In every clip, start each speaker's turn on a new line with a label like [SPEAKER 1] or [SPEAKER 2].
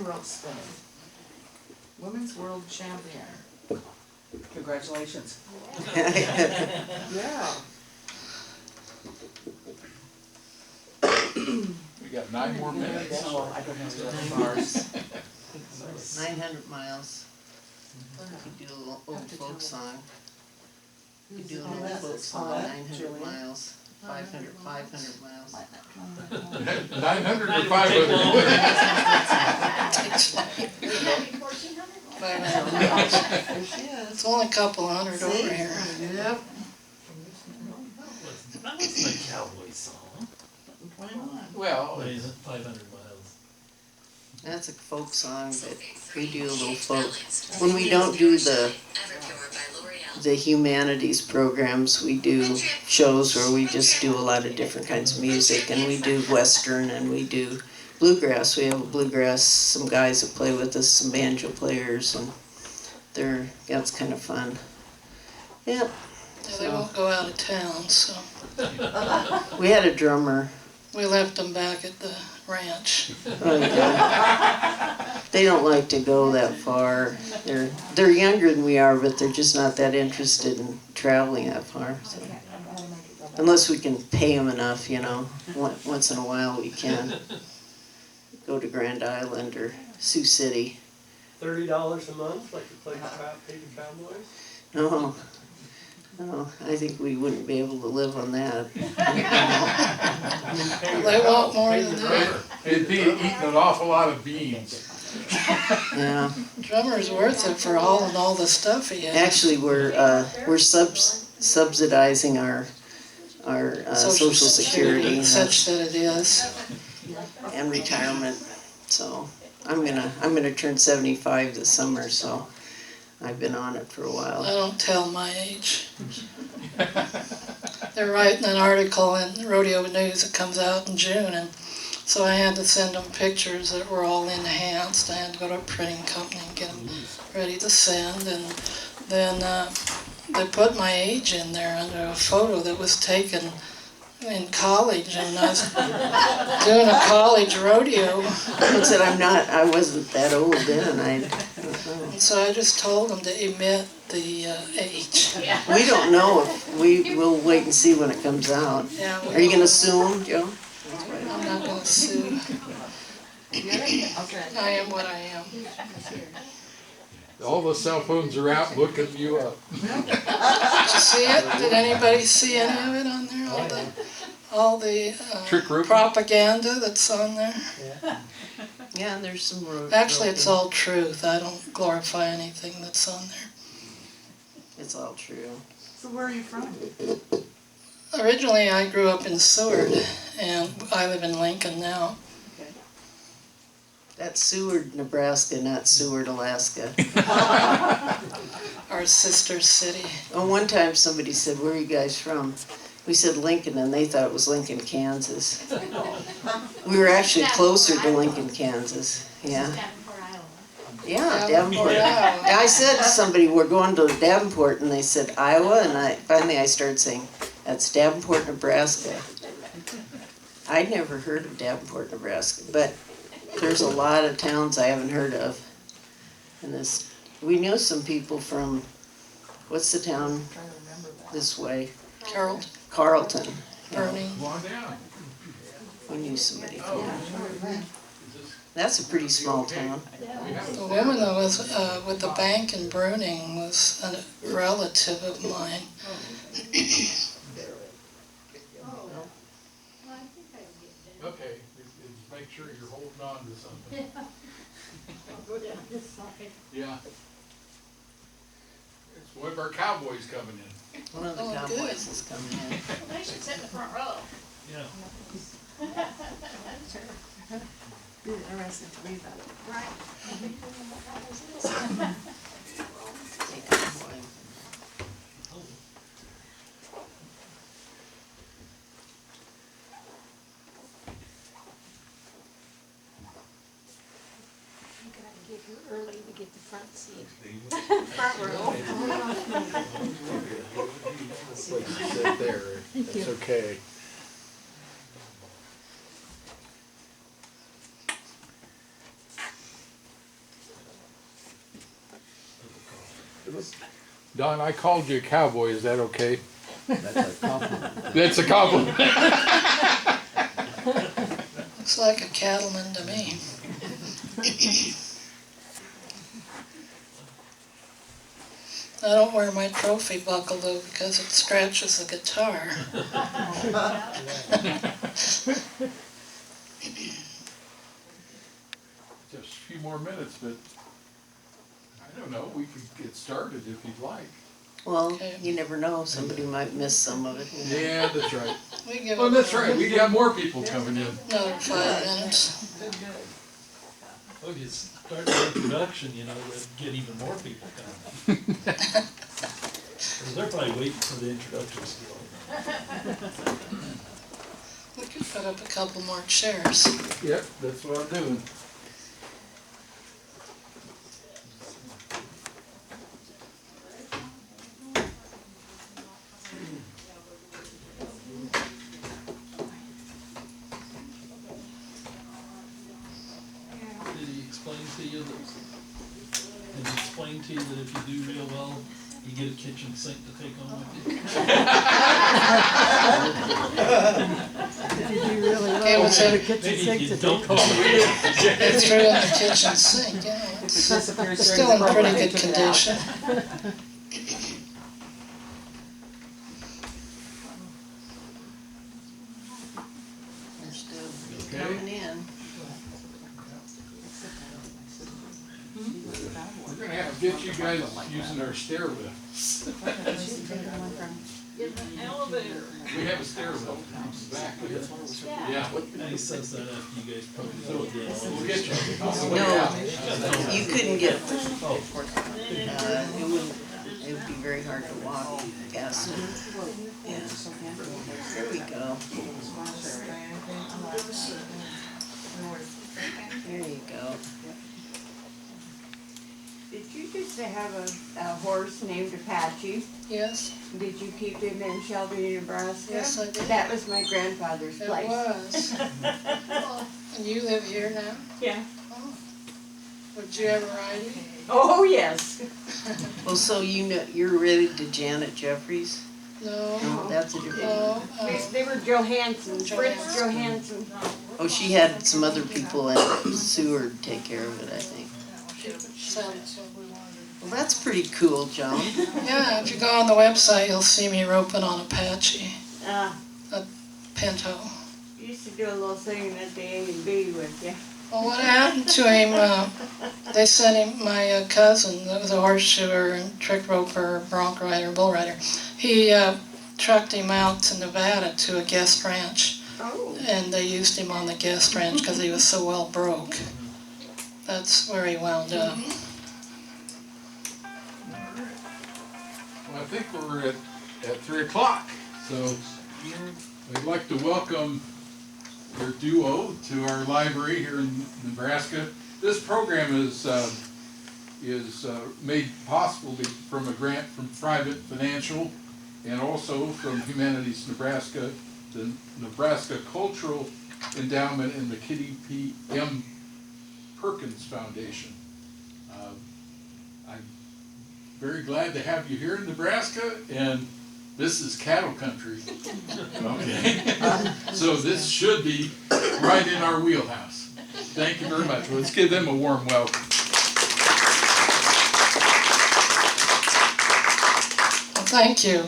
[SPEAKER 1] world spinning. Women's world champion.
[SPEAKER 2] Congratulations.
[SPEAKER 1] Yeah.
[SPEAKER 3] We got 9 more minutes.
[SPEAKER 2] Oh, I don't know the bars.
[SPEAKER 4] 900 miles. You do a little old folk song. You do an old folk song, 900 miles. 500 miles.
[SPEAKER 3] 900 or 500?
[SPEAKER 5] 500 miles.
[SPEAKER 1] There she is.
[SPEAKER 5] It's only a couple hundred over here.
[SPEAKER 1] Yep.
[SPEAKER 6] That wasn't a cowboy song.
[SPEAKER 1] 21.
[SPEAKER 3] Well,
[SPEAKER 6] What is it, 500 miles?
[SPEAKER 4] That's a folk song, but we do a little folk. When we don't do the humanities programs, we do shows where we just do a lot of different kinds of music, and we do western and we do bluegrass. We have a bluegrass, some guys that play with us, some banjo players, and that's kind of fun. Yep.
[SPEAKER 5] Yeah, they won't go out of town, so
[SPEAKER 4] We had a drummer.
[SPEAKER 5] we left them back at the ranch.
[SPEAKER 4] Oh, yeah. They don't like to go that far. They're younger than we are, but they're just not that interested in traveling that far. So. Unless we can pay them enough, you know. Once in a while we can go to Grand Island or Sioux City.
[SPEAKER 7] $30 a month, like you play the Cowboys?
[SPEAKER 4] No, I think we wouldn't be able to live on that.
[SPEAKER 5] They want more than that.
[SPEAKER 3] it'd be eating an awful lot of beans.
[SPEAKER 4] Yeah.
[SPEAKER 5] Drummer's worth it for all the stuff he has.
[SPEAKER 4] Actually, we're subsidizing our Social Security
[SPEAKER 5] Such that it is.
[SPEAKER 4] and retirement. So I'm gonna turn 75 this summer. So I've been on it for a
[SPEAKER 5] I
[SPEAKER 4] while.
[SPEAKER 5] don't tell my age. They're writing an article in the Rodeo News that comes out in June, and so I had to send them pictures that were all enhanced. I had to go to a printing company and get them ready to send, and then they put my age in there under a photo that was taken in college, and I was doing a college rodeo.
[SPEAKER 4] I said I wasn't that old then.
[SPEAKER 5] And so I just told them to omit the age.
[SPEAKER 4] We don't know if we'll wait and see when it comes out.
[SPEAKER 5] Yeah,
[SPEAKER 4] Are you gonna sue them, Joe?
[SPEAKER 5] I'm not going to sue.
[SPEAKER 1] Okay.
[SPEAKER 5] I am what I am.
[SPEAKER 3] All the cell phones are out looking you up.
[SPEAKER 5] Did you see it? Did anybody see any of it on there? All the
[SPEAKER 3] Trick room?
[SPEAKER 5] propaganda that's on there?
[SPEAKER 4] Yeah, there's some road.
[SPEAKER 5] Actually, it's all truth. I don't glorify anything that's on there.
[SPEAKER 4] It's all true.
[SPEAKER 1] So where are you from?
[SPEAKER 5] Originally, I grew up in Seward, and I live in Lincoln now.
[SPEAKER 4] That's Seward, Nebraska, not Seward, Alaska.
[SPEAKER 5] Our sister city.
[SPEAKER 4] Oh, one time somebody said, "Where are you guys from?" We said Lincoln, and they thought it was Lincoln, Kansas. We were actually closer to Lincoln, Kansas. Yeah.
[SPEAKER 8] Davenport, Iowa.
[SPEAKER 4] Yeah,
[SPEAKER 5] Davenport,
[SPEAKER 4] Davenport.
[SPEAKER 5] Iowa.
[SPEAKER 4] I said to somebody, "We're going to Davenport," and they said Iowa, and finally I started saying, "That's Davenport, Nebraska." I'd never heard of Davenport, Nebraska, but there's a lot of towns I haven't heard of. And we knew some people from, what's the town this way?
[SPEAKER 5] Carol
[SPEAKER 4] Carlton.
[SPEAKER 5] Burning.
[SPEAKER 3] Come on down.
[SPEAKER 4] We knew somebody from there. That's a pretty small town.
[SPEAKER 5] The woman that was with the bank in Bruning was a relative of mine.
[SPEAKER 3] Okay, make sure you're holding on to something.
[SPEAKER 8] I'll go down this side.
[SPEAKER 3] Yeah. It's one of our cowboys coming in.
[SPEAKER 4] One of the
[SPEAKER 5] Oh,
[SPEAKER 4] cowboys
[SPEAKER 5] good.
[SPEAKER 4] is coming in.
[SPEAKER 8] Well, they should sit in the front row.
[SPEAKER 6] Yeah.
[SPEAKER 1] Be interesting to read that.
[SPEAKER 8] Right. You gotta get here early to get the front seat. Front row.
[SPEAKER 3] Sit there, it's okay. Don, I called you a cowboy, is that okay?
[SPEAKER 9] That's a compliment.
[SPEAKER 3] That's a compliment.
[SPEAKER 5] Looks like a cattleman to me. I don't wear my trophy buckle though because it scratches the guitar.
[SPEAKER 3] Just a few more minutes, but I don't know, we could get started if you'd like.
[SPEAKER 4] Well,
[SPEAKER 5] Okay.
[SPEAKER 4] you never know, somebody might miss some of it. You know.
[SPEAKER 3] Yeah, that's right.
[SPEAKER 5] We give
[SPEAKER 3] Oh,
[SPEAKER 5] it
[SPEAKER 3] that's right, we got more people coming in.
[SPEAKER 5] another 5 minutes.
[SPEAKER 6] Well, if you start the introduction, you know, that'd get even more people coming. 'Cause they're probably waiting for the introductions to go.
[SPEAKER 5] We could put up a couple more chairs.
[SPEAKER 3] Yep, that's what I'm doing.
[SPEAKER 6] Did he explain to you that, did he explain to you that if you do real well, you get a kitchen sink to take home with you?
[SPEAKER 5] Okay, was it,
[SPEAKER 6] Maybe if you don't,
[SPEAKER 5] it threw in the kitchen sink, yeah. It's still in pretty good condition.
[SPEAKER 4] They're still coming in.
[SPEAKER 3] We're gonna have to get you guys using our stair lift.
[SPEAKER 8] Elevator.
[SPEAKER 3] We have a stair lift out back. Yeah.
[SPEAKER 6] and he says that after you guys probably go again.
[SPEAKER 3] We'll get you.
[SPEAKER 4] No, you couldn't get,
[SPEAKER 6] Oh,
[SPEAKER 4] it would be very hard to walk past it. Yeah, there we go. There you go.
[SPEAKER 10] Did you used to have a horse named Apache?
[SPEAKER 5] Yes,
[SPEAKER 10] Did you keep him in Shelby, Nebraska?
[SPEAKER 5] yes, I did.
[SPEAKER 10] That was my grandfather's
[SPEAKER 5] It
[SPEAKER 10] place.
[SPEAKER 5] was. And you live here now?
[SPEAKER 10] Yeah.
[SPEAKER 5] Oh. Would you ever ride it?
[SPEAKER 10] Oh, yes.
[SPEAKER 4] Well, so you know, you're related to Janet Jeffries?
[SPEAKER 5] No,
[SPEAKER 4] No, that's a different.
[SPEAKER 5] no,
[SPEAKER 10] They were Johansson's, Fritz
[SPEAKER 5] Johansson.
[SPEAKER 10] Johansson.
[SPEAKER 4] Oh, she had some other people in Seward take care of it, I think.
[SPEAKER 5] sounds.
[SPEAKER 4] Well, that's pretty cool, Joan.
[SPEAKER 5] Yeah, if you go on the website, you'll see me roping on Apache, Pinto.
[SPEAKER 10] Used to do a little thing at the A&B with you.
[SPEAKER 5] Well, what happened to him, they sent him, my cousin, that was a horseshoer and trick roper, bronc rider, bull rider. He trucked him out to Nevada to a guest ranch,
[SPEAKER 10] Oh.
[SPEAKER 5] and they used him on the guest ranch because he was so well broke. That's where he wound up.
[SPEAKER 3] Well, I think we're at 3 o'clock, so I'd like to welcome your duo to our library here in Nebraska. This program is made possible from a grant from Private Financial and also from Humanities Nebraska, the Nebraska Cultural Endowment, and the Kitty P. M. Perkins Foundation. I'm very glad to have you here in Nebraska, and this is cattle country. Okay, so this should be right in our wheelhouse. Thank you very much. Let's give them a warm welcome.
[SPEAKER 5] Well, thank you.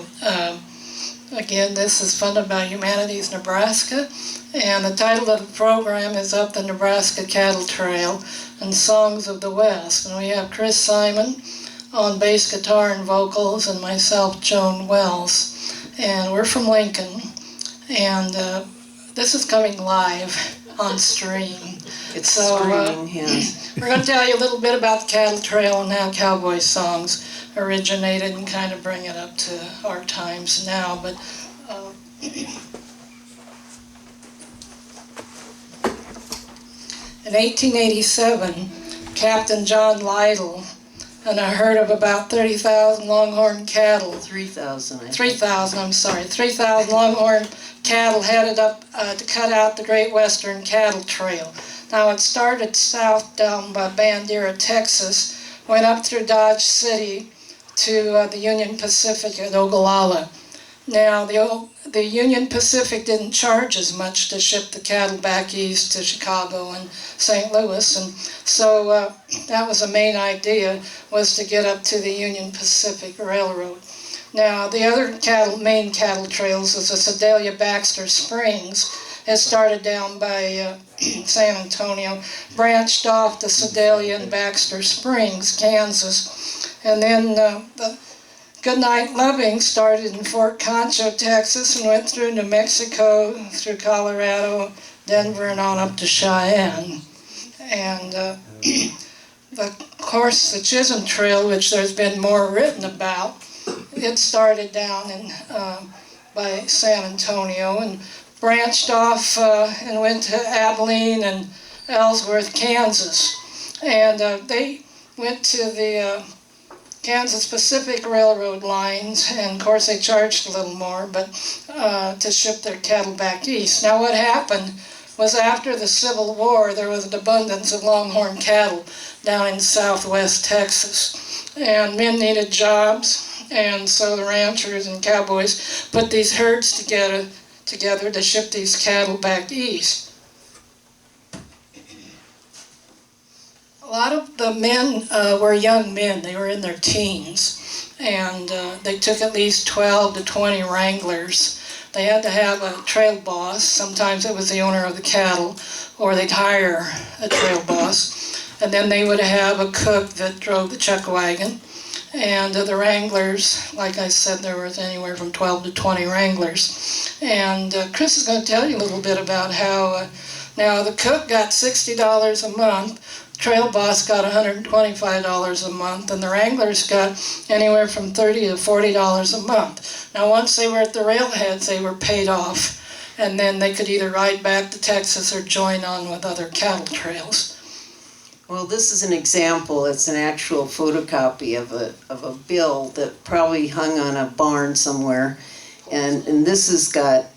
[SPEAKER 5] Again, this is funded by Humanities Nebraska, and the title of the program is Up the Nebraska Cattle Trail and Songs of the West. And we have Chris Simon on bass guitar and vocals, and myself, Joan Wells. And we're from Lincoln, and this is coming live on stream.
[SPEAKER 4] It's
[SPEAKER 5] So,
[SPEAKER 4] streaming, yeah.
[SPEAKER 5] We're going to tell you a little bit about the cattle trail and how cowboy songs originated and kind of bring it up to our times now. But in 1887, Captain John Lytle and a herd of about 30,000 longhorn cattle,
[SPEAKER 4] 3,000, I think.
[SPEAKER 5] 3,000 longhorn cattle headed up to cut out the Great Western Cattle Trail. Now it started south down by Bandera, Texas, went up through Dodge City to the Union Pacific at Ogallala. Now, the Union Pacific didn't charge as much to ship the cattle back east to Chicago and St. Louis, and so that was the main idea, was to get up to the Union Pacific Railroad. Now, the other main cattle trails was the Sedalia-Baxter Springs. It started down by San Antonio, branched off to Sedalia and Baxter Springs, Kansas, and then the Goodnight Loving started in Fort Concho, Texas, and went through New Mexico, through Colorado, Denver, and on up to Cheyenne. And of course, the Chisholm Trail, which there's been more written about, it started down in by San Antonio and branched off and went to Abilene and Ellsworth, Kansas. And they went to the Kansas Pacific Railroad lines, and of course they charged a little more, but to ship their cattle back east. Now what happened was, after the Civil War, there was an abundance of longhorn cattle down in southwest Texas, and men needed jobs, and so the ranchers and cowboys put these herds together to ship these cattle back east. A lot of the men were young men. They were in their teens, and they took at least 12 to 20 wranglers. They had to have a trail boss. Sometimes it was the owner of the cattle, or they'd hire a trail boss, and then they would have a cook that drove the chuck wagon. And the wranglers, like I said, there was anywhere from 12 to 20 wranglers. And Chris is going to tell you a little bit about how now the cook got $60 a month, trail boss got $125 a month, and the wranglers got anywhere from $30 to $40 a month. Now, once they were at the railheads, they were paid off, and then they could either ride back to Texas or join on with other cattle trails.
[SPEAKER 4] Well, this is an example. It's an actual photocopy of a bill that probably hung on a barn somewhere, and this has got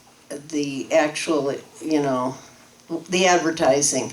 [SPEAKER 4] the actual, the advertising.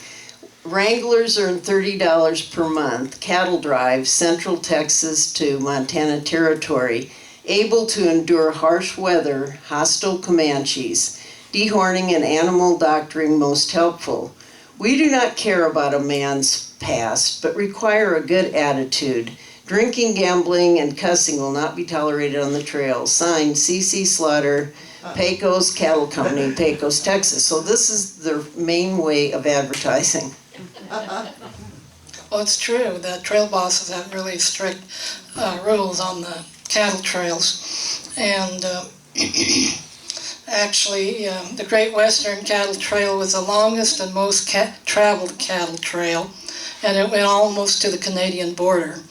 [SPEAKER 4] Wranglers earn $30 per month, cattle drive, Central Texas to Montana Territory, able to endure harsh weather, hostile Comanches, dehorning and animal doctoring most helpful. We do not care about a man's past, but require a good attitude. Drinking, gambling, and cussing will not be tolerated on the trail. Signed, C.C. Slaughter, Pecos Cattle Company, Pecos, Texas. So this is their main way of advertising.
[SPEAKER 5] Well, it's true that trail bosses have really strict rules on the cattle trails. And actually, the Great Western Cattle Trail was the longest and most traveled cattle trail, and it went almost to the Canadian border.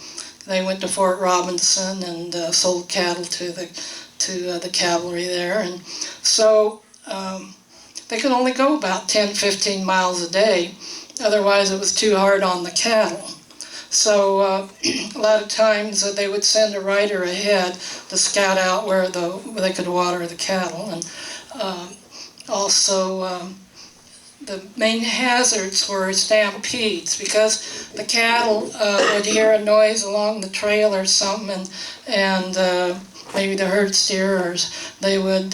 [SPEAKER 5] They went to Fort Robinson and sold cattle to the cavalry there, and so they could only go about 10-15 miles a day. Otherwise, it was too hard on the cattle. So a lot of times they would send a rider ahead to scout out where they could water the cattle. And also the main hazards were stampedes, because the cattle would hear a noise along the trail or something, and maybe the herd steerers, they would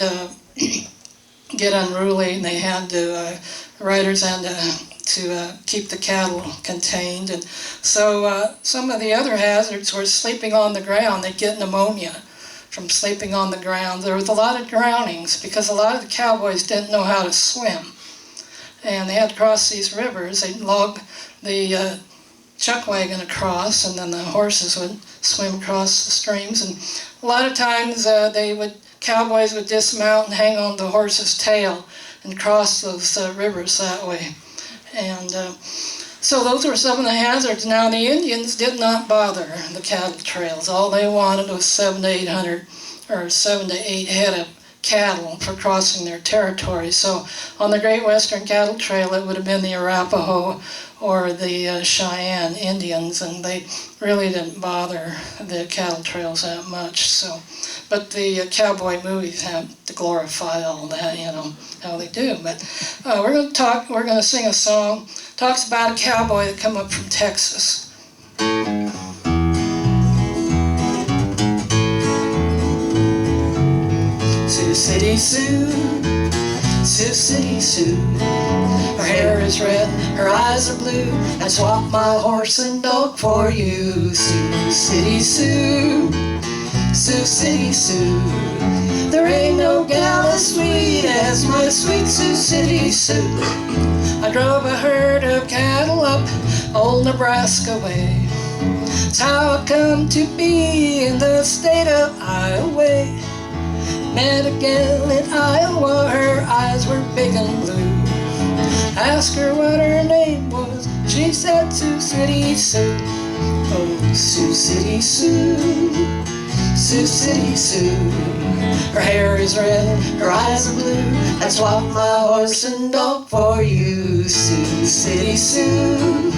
[SPEAKER 5] get unruly, and they had to, riders had to keep the cattle contained. And so some of the other hazards were sleeping on the ground. They'd get pneumonia from sleeping on the ground. There was a lot of drownings because a lot of the cowboys didn't know how to swim. And they had to cross these rivers. They'd log the chuck wagon across, and then the horses would swim across the streams. And a lot of times cowboys would dismount and hang on the horse's tail and cross those rivers that way. And so those were some of the hazards. Now, the Indians did not bother the cattle trails. All they wanted was 7 to 8 head of cattle for crossing their territory. So on the Great Western Cattle Trail, it would have been the Arapaho or the Cheyenne Indians, and they really didn't bother the cattle trails that much. So, but the cowboy movies have to glorify all that, how they do. But we're going to sing a song, talks about a cowboy that come up from Texas. Sioux City Sue, Sioux City Sue. Her hair is red, her eyes are blue. I'd swap my horse and dog for you. Sioux City Sue, Sioux City Sue. There ain't no gal as sweet as my sweet Sioux City Sue. I drove a herd of cattle up old Nebraska way. It's how I come to be in the state of Iowa. Met a gal in Iowa, her eyes were big and blue. Asked her what her name was, she said Sioux City Sue. Oh, Sioux City Sue, Sioux City Sue. Her hair is red, her eyes are blue. I'd swap my horse and dog for you. Sioux City Sue,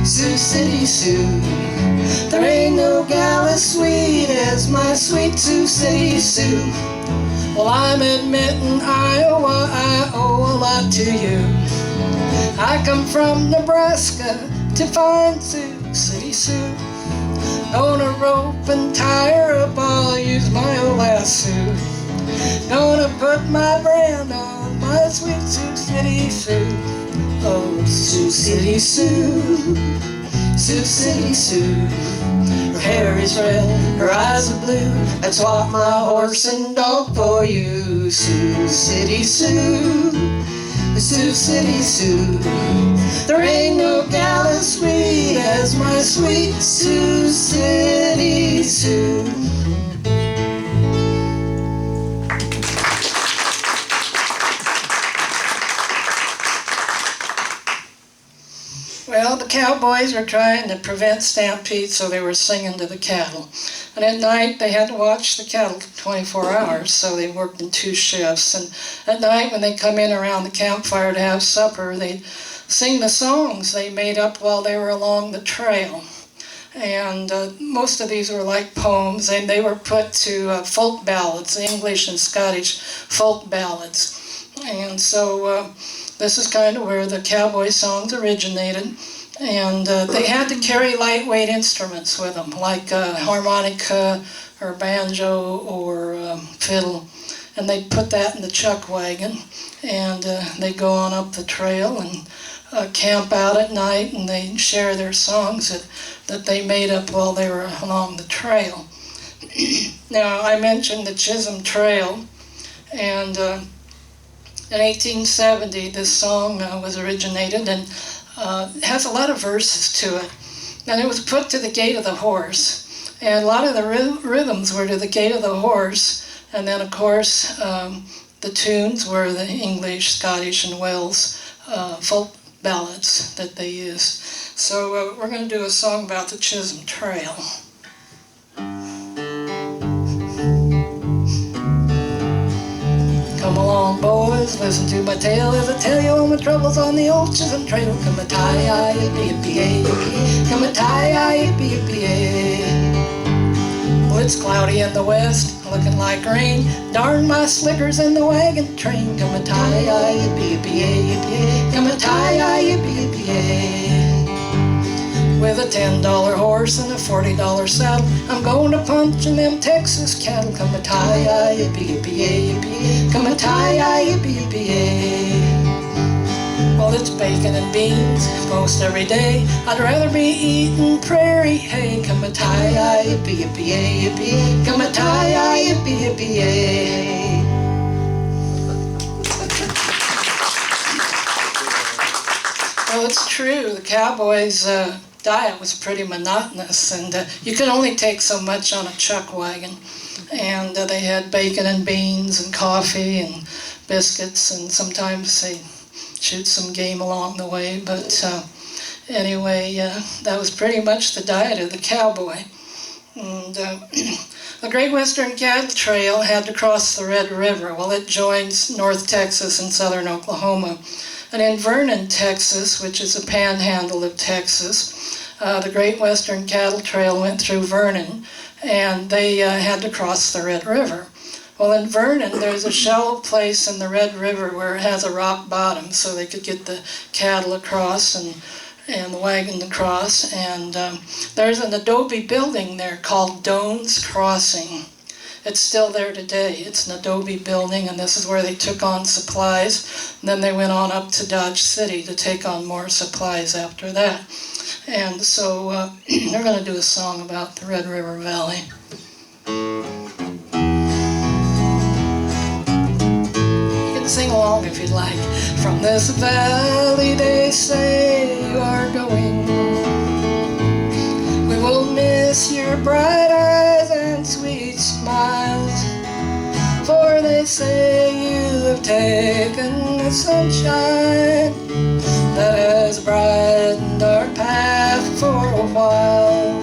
[SPEAKER 5] Sioux City Sue. There ain't no gal as sweet as my sweet Sioux City Sue. Well, I'm admitting Iowa, I owe a lot to you. I come from Nebraska to find Sioux City Sue. Gonna rope and tie her up, I'll use my old lasso. Gonna put my brand on my sweet Sioux City Sue. Oh, Sioux City Sue, Sioux City Sue. Her hair is red, her eyes are blue. I'd swap my horse and dog for you. Sioux City Sue, Sioux City Sue. There ain't no gal as sweet as my sweet Sioux City Sue. Well, the cowboys were trying to prevent stampedes, so they were singing to the cattle. And at night, they had to watch the cattle 24 hours, so they worked in 2 shifts. And at night, when they come in around the campfire to have supper, they'd sing the songs they made up while they were along the trail. And most of these were like poems, and they were put to folk ballads, English and Scottish folk ballads. And so this is kind of where the cowboy songs originated. And they had to carry lightweight instruments with them, like harmonica or banjo or fiddle. And they'd put that in the chuck wagon, and they'd go on up the trail and camp out at night, and they'd share their songs that they made up while they were along the trail. Now, I mentioned the Chisholm Trail, and in 1870, this song was originated, and it has a lot of verses to it. And it was put to the gait of the horse. And a lot of the rhythms were to the gait of the horse. And then, of course, the tunes were the English, Scottish, and Wales folk ballads that they used. So we're going to do a song about the Chisholm Trail. Come along, boys, listen to my tale as I tell you all my troubles on the old Chisholm Trail. Come a tie, yippee-yippee-yay, come a tie, yippee-yippee-yay. Well, it's cloudy in the west, looking like rain. Darn my slickers in the wagon train. Come a tie, yippee-yippee-yay, come a tie, yippee-yippee-yay. With a $10 horse and a $40 saddle, I'm going to punching them Texas cattle. Come a tie, yippee-yippee-yay, come a tie, yippee-yippee-yay. Well, it's bacon and beans most every day. I'd rather be eating prairie hay. Come a tie, yippee-yippee-yay, come a tie, yippee-yippee-yay. Well, it's true. The cowboys' diet was pretty monotonous, and you could only take so much on a chuck wagon. And they had bacon and beans and coffee and biscuits, and sometimes they shoot some game along the way. But anyway, that was pretty much the diet of the cowboy. And the Great Western Cattle Trail had to cross the Red River. Well, it joins North Texas and southern Oklahoma. And in Vernon, Texas, which is a panhandle of Texas, the Great Western Cattle Trail went through Vernon, and they had to cross the Red River. Well, in Vernon, there's a shallow place in the Red River where it has a rock bottom, so they could get the cattle across and the wagon across. And there's an adobe building there called Doan's Crossing. It's still there today. It's an adobe building, and this is where they took on supplies. And then they went on up to Dodge City to take on more supplies after that. And so they're going to do a song about the Red River Valley. You can sing along if you'd like. From this valley they say you are going. We will miss your bright eyes and sweet smiles, for they say you have taken the sunshine that has brightened our path for a while.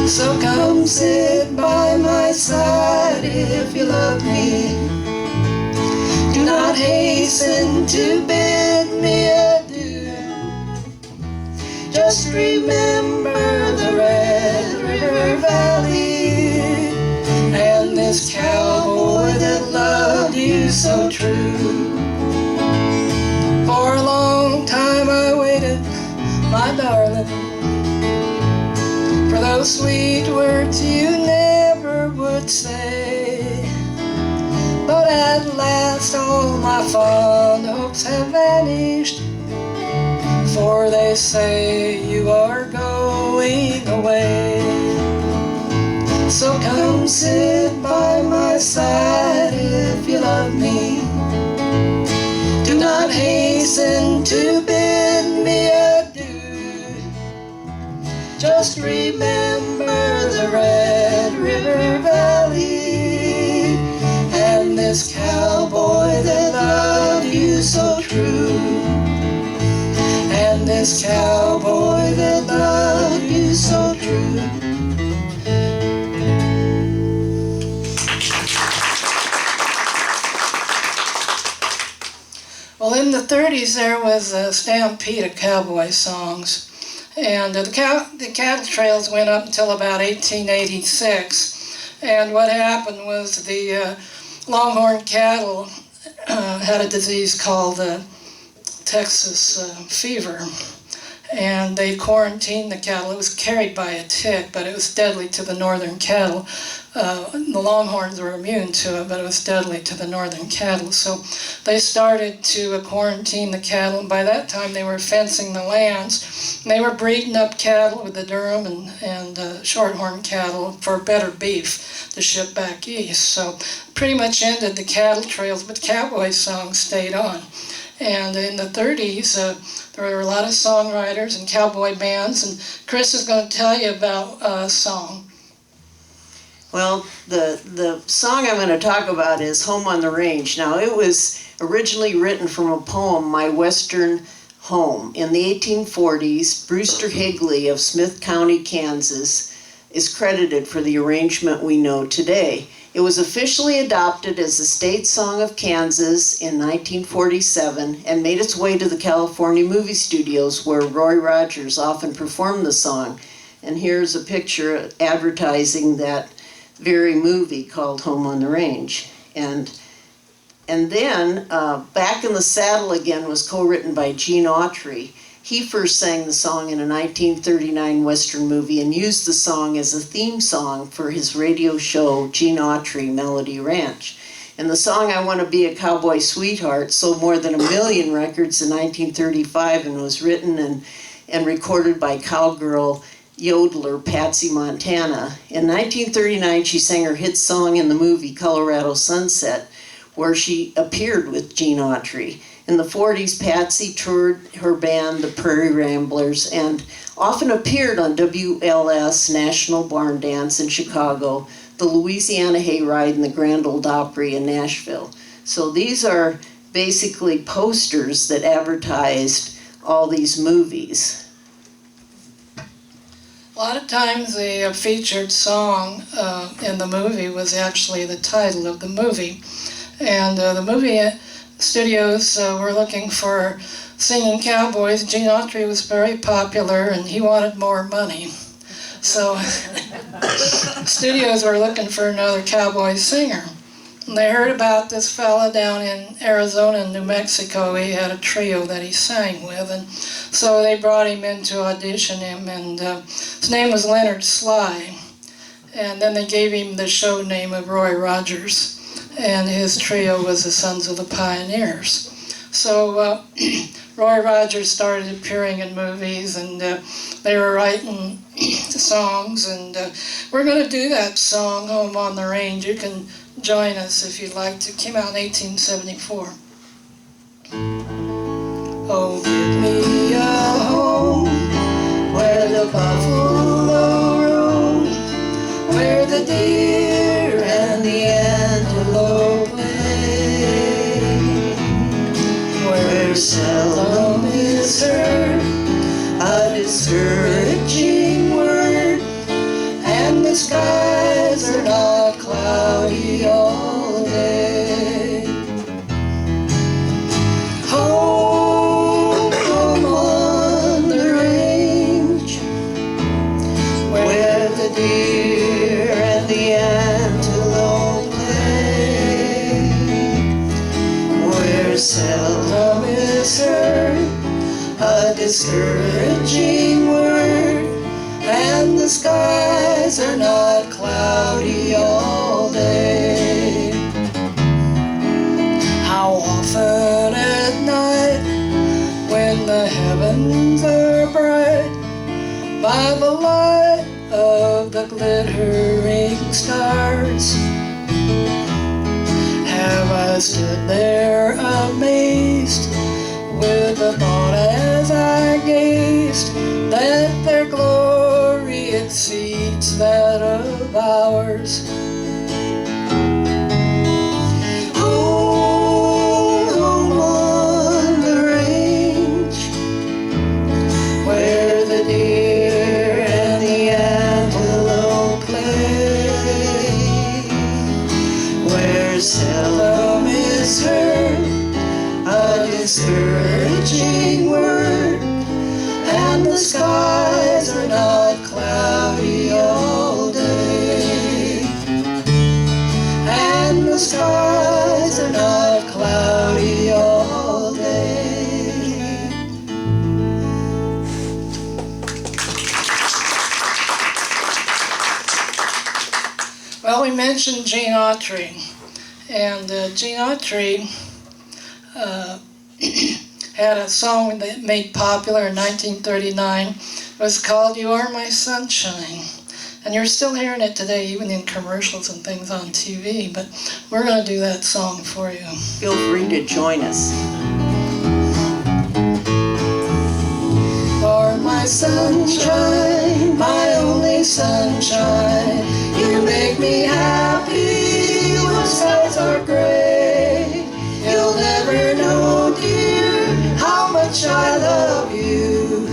[SPEAKER 5] So come sit by my side if you love me. Do not hasten to bid me adieu. Just remember the Red River Valley and this cowboy that loved you so true. For a long time I waited, my darling, for those sweet words you never would say. But at last all my fond hopes have vanished, for they say you are going away. So come sit by my side if you love me. Do not hasten to bid me adieu. Just remember the Red River Valley and this cowboy that loved you so true. And this cowboy that loved you so true. Well, in the 30s there was a stampede of cowboy songs. And the cattle trails went up until about 1886. And what happened was the longhorn cattle had a disease called Texas fever. And they quarantined the cattle. It was carried by a tick, but it was deadly to the northern cattle. The longhorns were immune to it, but it was deadly to the northern cattle. So they started to quarantine the cattle, and by that time they were fencing the lands. And they were breeding up cattle with the Durham and shorthorn cattle for better beef to ship back east. So pretty much ended the cattle trails, but cowboy songs stayed on. And in the 30s, there were a lot of songwriters and cowboy bands, and Chris is going to tell you about a song.
[SPEAKER 4] Well, the song I'm going to talk about is Home on the Range. Now, it was originally written from a poem, My Western Home. In the 1840s, Brewster Higley of Smith County, Kansas, is credited for the arrangement we know today. It was officially adopted as the state song of Kansas in 1947 and made its way to the California movie studios where Roy Rogers often performed the song. And here's a picture advertising that very movie called Home on the Range. And then Back in the Saddle Again was co-written by Gene Autry. He first sang the song in a 1939 Western movie and used the song as a theme song for his radio show, Gene Autry Melody Ranch. And the song, I Want to Be a Cowboy Sweetheart, sold more than 1 million records in 1935 and was written and recorded by cowgirl yodeler Patsy Montana. In 1939, she sang her hit song in the movie Colorado Sunset, where she appeared with Gene Autry. In the 40s, Patsy toured her band, the Prairie Ramblers, and often appeared on WLS National Barn Dance in Chicago, the Louisiana Hayride, and the Grand Ole Opry in Nashville. So these are basically posters that advertised all these movies.
[SPEAKER 5] A lot of times the featured song in the movie was actually the title of the movie. And the movie studios were looking for singing cowboys. Gene Autry was very popular and he wanted more money. So studios were looking for another cowboy singer. And they heard about this fella down in Arizona and New Mexico. He had a trio that he sang with, and so they brought him in to audition him, and his name was Leonard Sly. And then they gave him the show name of Roy Rogers, and his trio was the Sons of the Pioneers. So Roy Rogers started appearing in movies, and they were writing songs, and we're going to do that song, Home on the Range. You can join us if you'd like to. It came out in 1874. Oh, give me a home where the buffalo roam, where the deer and the antelope play, where seldom is heard a discouraging word, and the skies are not cloudy all day. Home, home on the range, where the deer and the antelope play, where seldom is heard a discouraging word, and the skies are not cloudy all day. How often at night, when the heavens are bright, by the light of the glittering stars, have I stood there amazed, with the thought as I gazed, that their glory exceeds that of ours. Home, home on the range, where the deer and the antelope play, where seldom is heard a discouraging word, and the skies are not cloudy all day, and the skies are not cloudy all day. Well, we mentioned Gene Autry, and Gene Autry had a song that made popular in 1939. It was called You Are My Sunshine. And you're still hearing it today, even in commercials and things on TV. But we're going to do that song for you.
[SPEAKER 4] Feel free to join us.
[SPEAKER 5] You are my sunshine, my only sunshine. You make me happy when skies are gray. You'll never know, dear, how much I love you.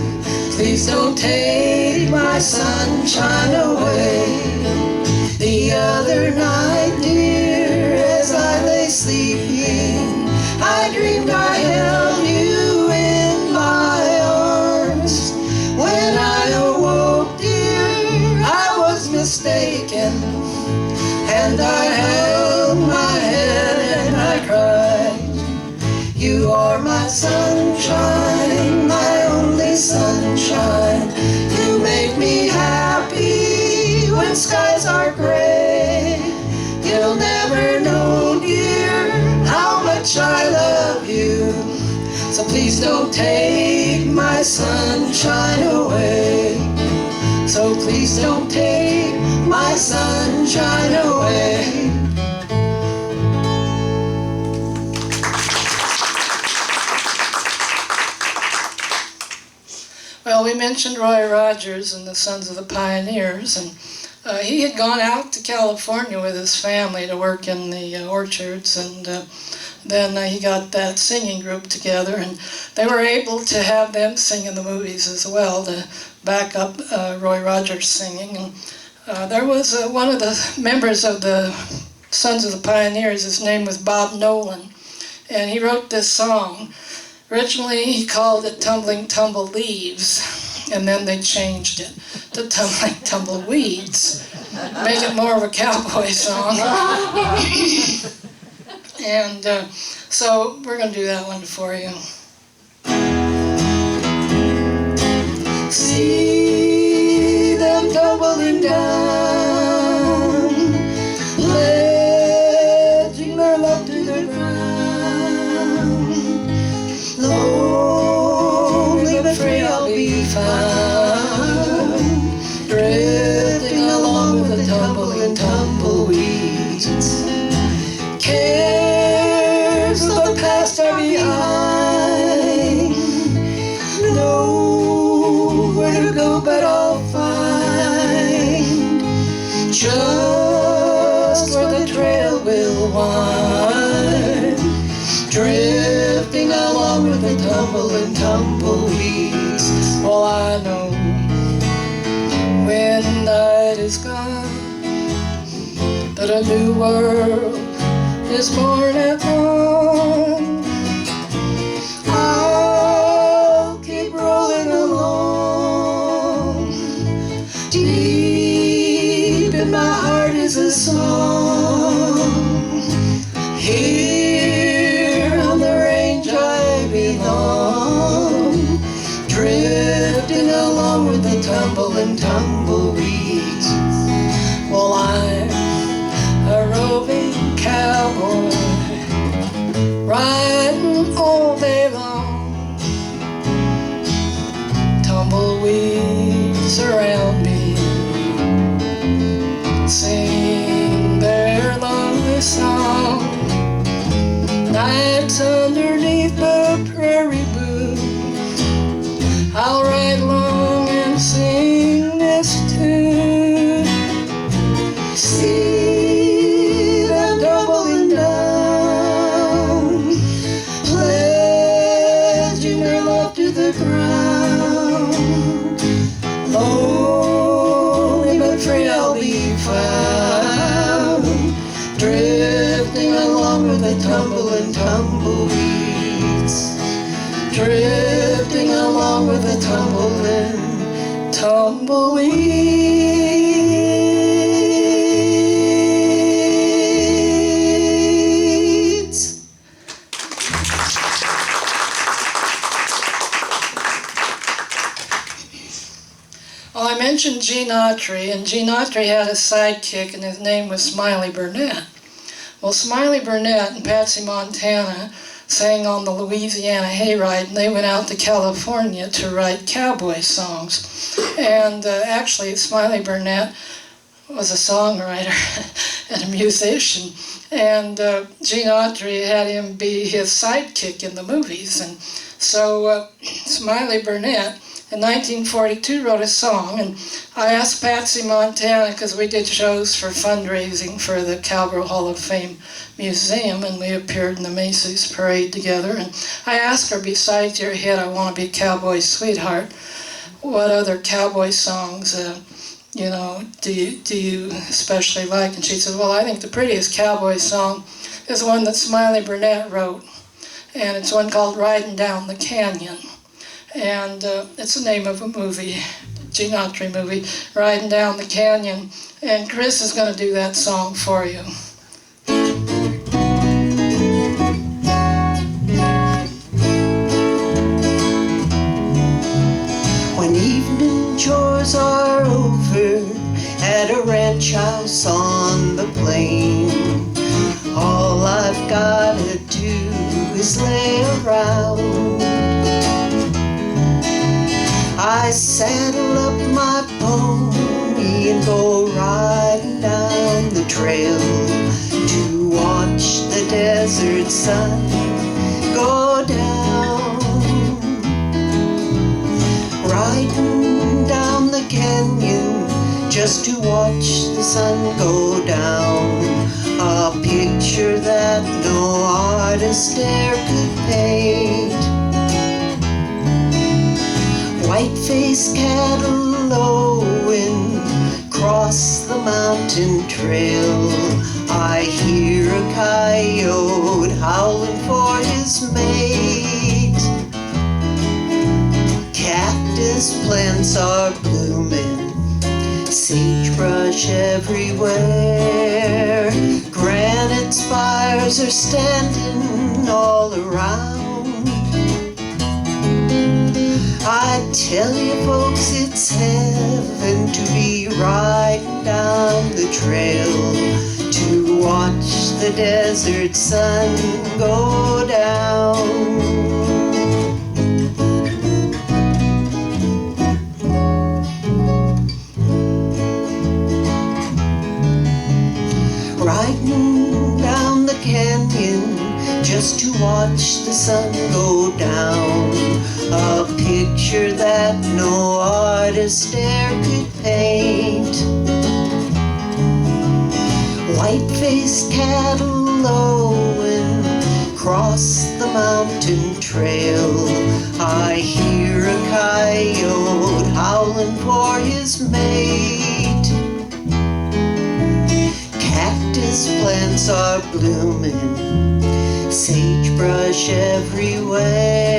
[SPEAKER 5] Please don't take my sunshine away. The other night, dear, as I lay sleeping, I dreamed I held you in my arms. When I awoke, dear, I was mistaken, and I held my head and I cried. You are my sunshine, my only sunshine. You make me happy when skies are gray. You'll never know, dear, how much I love you. So please don't take my sunshine away. So please don't take my sunshine away. Well, we mentioned Roy Rogers and the Sons of the Pioneers, and he had gone out to California with his family to work in the orchards, and then he got that singing group together, and they were able to have them sing in the movies as well to back up Roy Rogers singing. And there was one of the members of the Sons of the Pioneers, his name was Bob Nolan, and he wrote this song. Originally, he called it Tumbling Tumble Leaves, and then they changed it to Tumbling Tumbleweeds, make it more of a cowboy song. And so we're going to do that one for you. See them tumbling down just where the trail will wind, drifting along with the tumble and tumbleweeds. All I know, when the night is gone, that a new world is born at dawn. I'll keep rolling along. Deep in my heart is a song. Here on the range I belong, drifting along with the tumble and tumbleweeds. Well, I'm a roving cowboy, riding all day long. Tumbleweeds around me sing their lonely song. Nights underneath the prairie moon, I'll ride along and sing this tune. See them tumbling down, pledging their love to the ground. Lonely but free I'll be found, drifting along with the tumble and tumbleweeds, drifting along with the tumble and tumbleweeds. Well, I mentioned Gene Autry, and Gene Autry had a sidekick, and his name was Smiley Burnette. Well, Smiley Burnette and Patsy Montana sang on the Louisiana hayride, and they went out to California to write cowboy songs. And actually, Smiley Burnette was a songwriter and a musician, and Gene Autry had him be his sidekick in the movies. And so Smiley Burnette in 1942 wrote a song, and I asked Patsy Montana, because we did shows for fundraising for the Cowgirl Hall of Fame Museum, and we appeared in the Macy's parade together, and I asked her, besides your hit, I Want to Be a Cowboy Sweetheart, what other cowboy songs do you especially like? And she said, well, I think the prettiest cowboy song is one that Smiley Burnette wrote, and it's one called Riding Down the Canyon. And it's the name of a movie, Gene Autry movie, Riding Down the Canyon. And Chris is going to do that song for you.
[SPEAKER 4] When evening chores are over at a ranch house on the plain, all I've gotta do is lay around. I saddle up my pony and go riding down the trail to watch the desert sun go down. Riding down the canyon just to watch the sun go down, a picture that no artist e'er could paint. White-faced cattle lowing across the mountain trail, I hear a coyote howling for his mate. Cactus plants are blooming, sagebrush everywhere, granite spires are standing all around. I tell you folks, it's heaven to be riding down the trail to watch the desert sun go down. Riding down the canyon just to watch the sun go down, a picture that no artist e'er could paint. White-faced cattle lowing across the mountain trail. I hear a coyote howling for his mate. Cactus plants are blooming, sagebrush everywhere.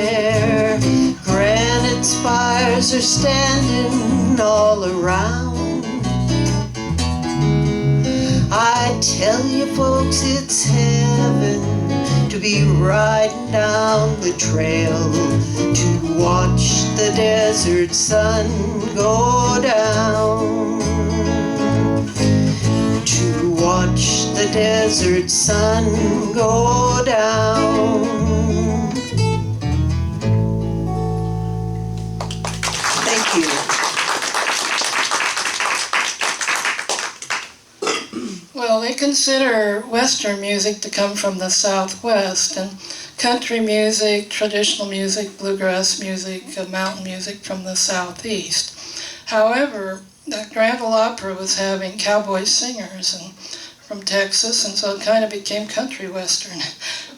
[SPEAKER 4] Granite spires are standing all around. I tell you folks, it's heaven to be riding down the trail, to watch the desert sun go down, to watch the desert sun go down. Thank you.
[SPEAKER 5] Well, they consider Western music to come from the Southwest, and country music, traditional music, bluegrass music, mountain music from the Southeast. However, the Grand Ole Opry was having cowboy singers and from Texas, and so it kind of became country Western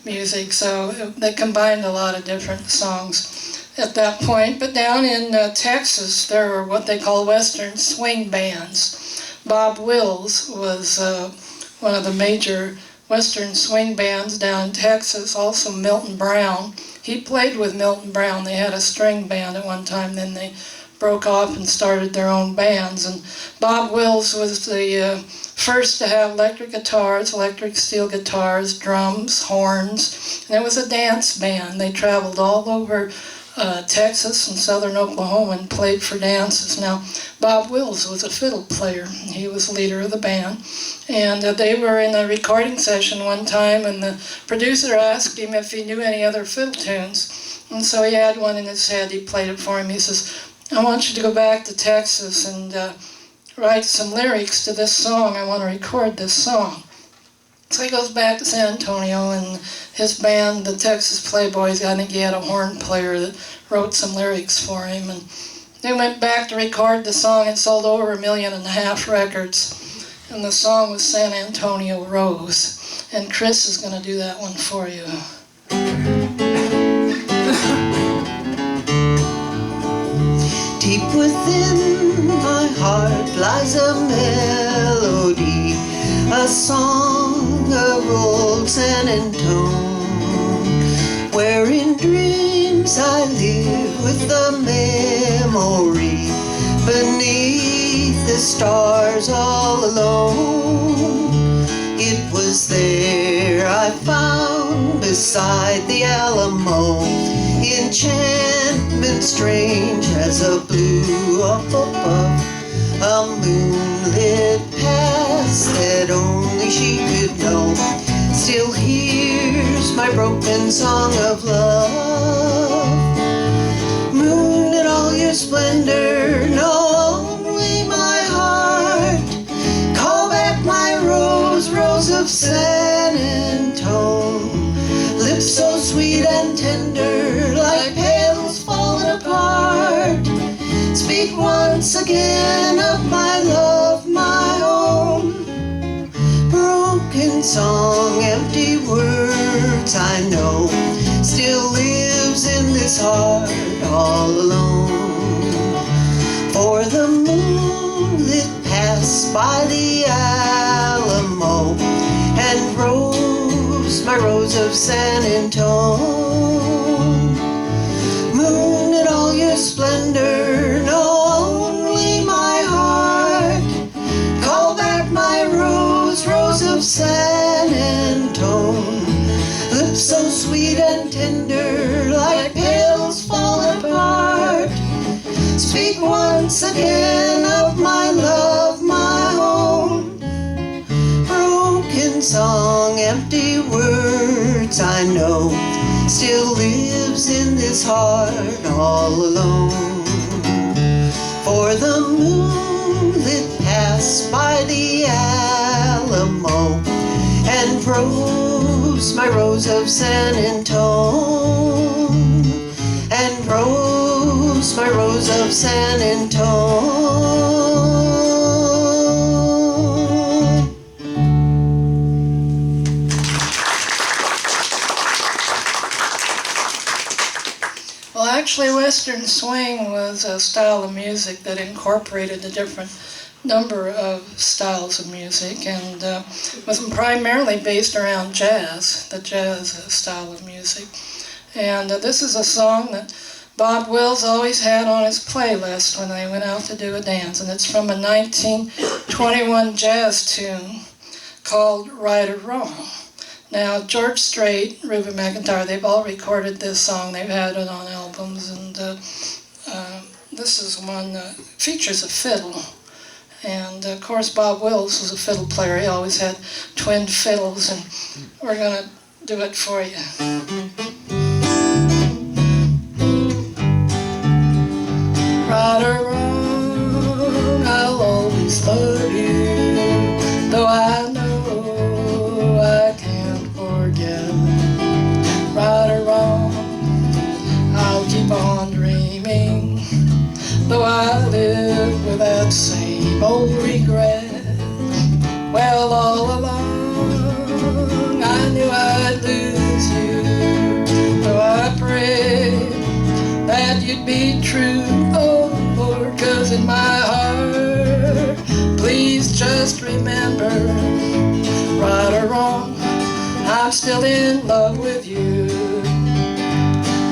[SPEAKER 5] music. So they combined a lot of different songs at that point. But down in Texas, there were what they call Western swing bands. Bob Wills was one of the major Western swing bands down in Texas. Also Milton Brown. He played with Milton Brown. They had a string band at one time, then they broke off and started their own bands. And Bob Wills was the first to have electric guitars, electric steel guitars, drums, horns, and it was a dance band. They traveled all over Texas and southern Oklahoma and played for dances. Now, Bob Wills was a fiddle player. He was leader of the band. And they were in a recording session one time, and the producer asked him if he knew any other fiddle tunes. And so he had one in his head. He played it for him. He says, I want you to go back to Texas and write some lyrics to this song. I want to record this song. So he goes back to San Antonio, and his band, the Texas Playboys, I think he had a horn player that wrote some lyrics for him. And they went back to record the song. It sold over 1.5 million records. And the song was San Antonio Rose. And Chris is going to do that one for you.
[SPEAKER 4] Deep within my heart lies a melody, a song of old San Antone, where in dreams I live with the memory, beneath the stars all alone. It was there I found beside the Alamo enchantment strange as a blue up above, a moonlit past that only she could know. Still hears my broken song of love. Moon in all your splendor, know only my heart. Call back my rose, rose of San Antone. Lips so sweet and tender, like petals falling apart. Speak once again of my love, my own. Broken song, empty words, I know, still lives in this heart all alone. For the moonlit pass by the Alamo and rose, my rose of San Antone. Moon in all your splendor, know only my heart. Call back my rose, rose of San Antone. Lips so sweet and tender, like petals falling apart. Speak once again of my love, my own. Broken song, empty words, I know, still lives in this heart all alone. For the moonlit pass by the Alamo and rose, my rose of San Antone, and rose, my rose of San Antone.
[SPEAKER 5] Western swing was a style of music that incorporated a different number of styles of music, and was primarily based around jazz, the jazz style of music. And this is a song that Bob Wills always had on his playlist when they went out to do a dance, and it's from a 1921 jazz tune called Right or Wrong. Now, George Strait, Reuben McIntyre, they've all recorded this song. They've had it on albums, and this is one that features a fiddle. And, of course, Bob Wills was a fiddle player. He always had twin fiddles, and we're going to do it for you. Right or wrong, I'll always love you, though I know I can't forget. Right or wrong, I'll keep on dreaming, though I live with that same old regret. Well, all along I knew I'd lose you, though I prayed that you'd be true, oh Lord, 'cause in my heart, please just remember, right or wrong, I'm still in love with you.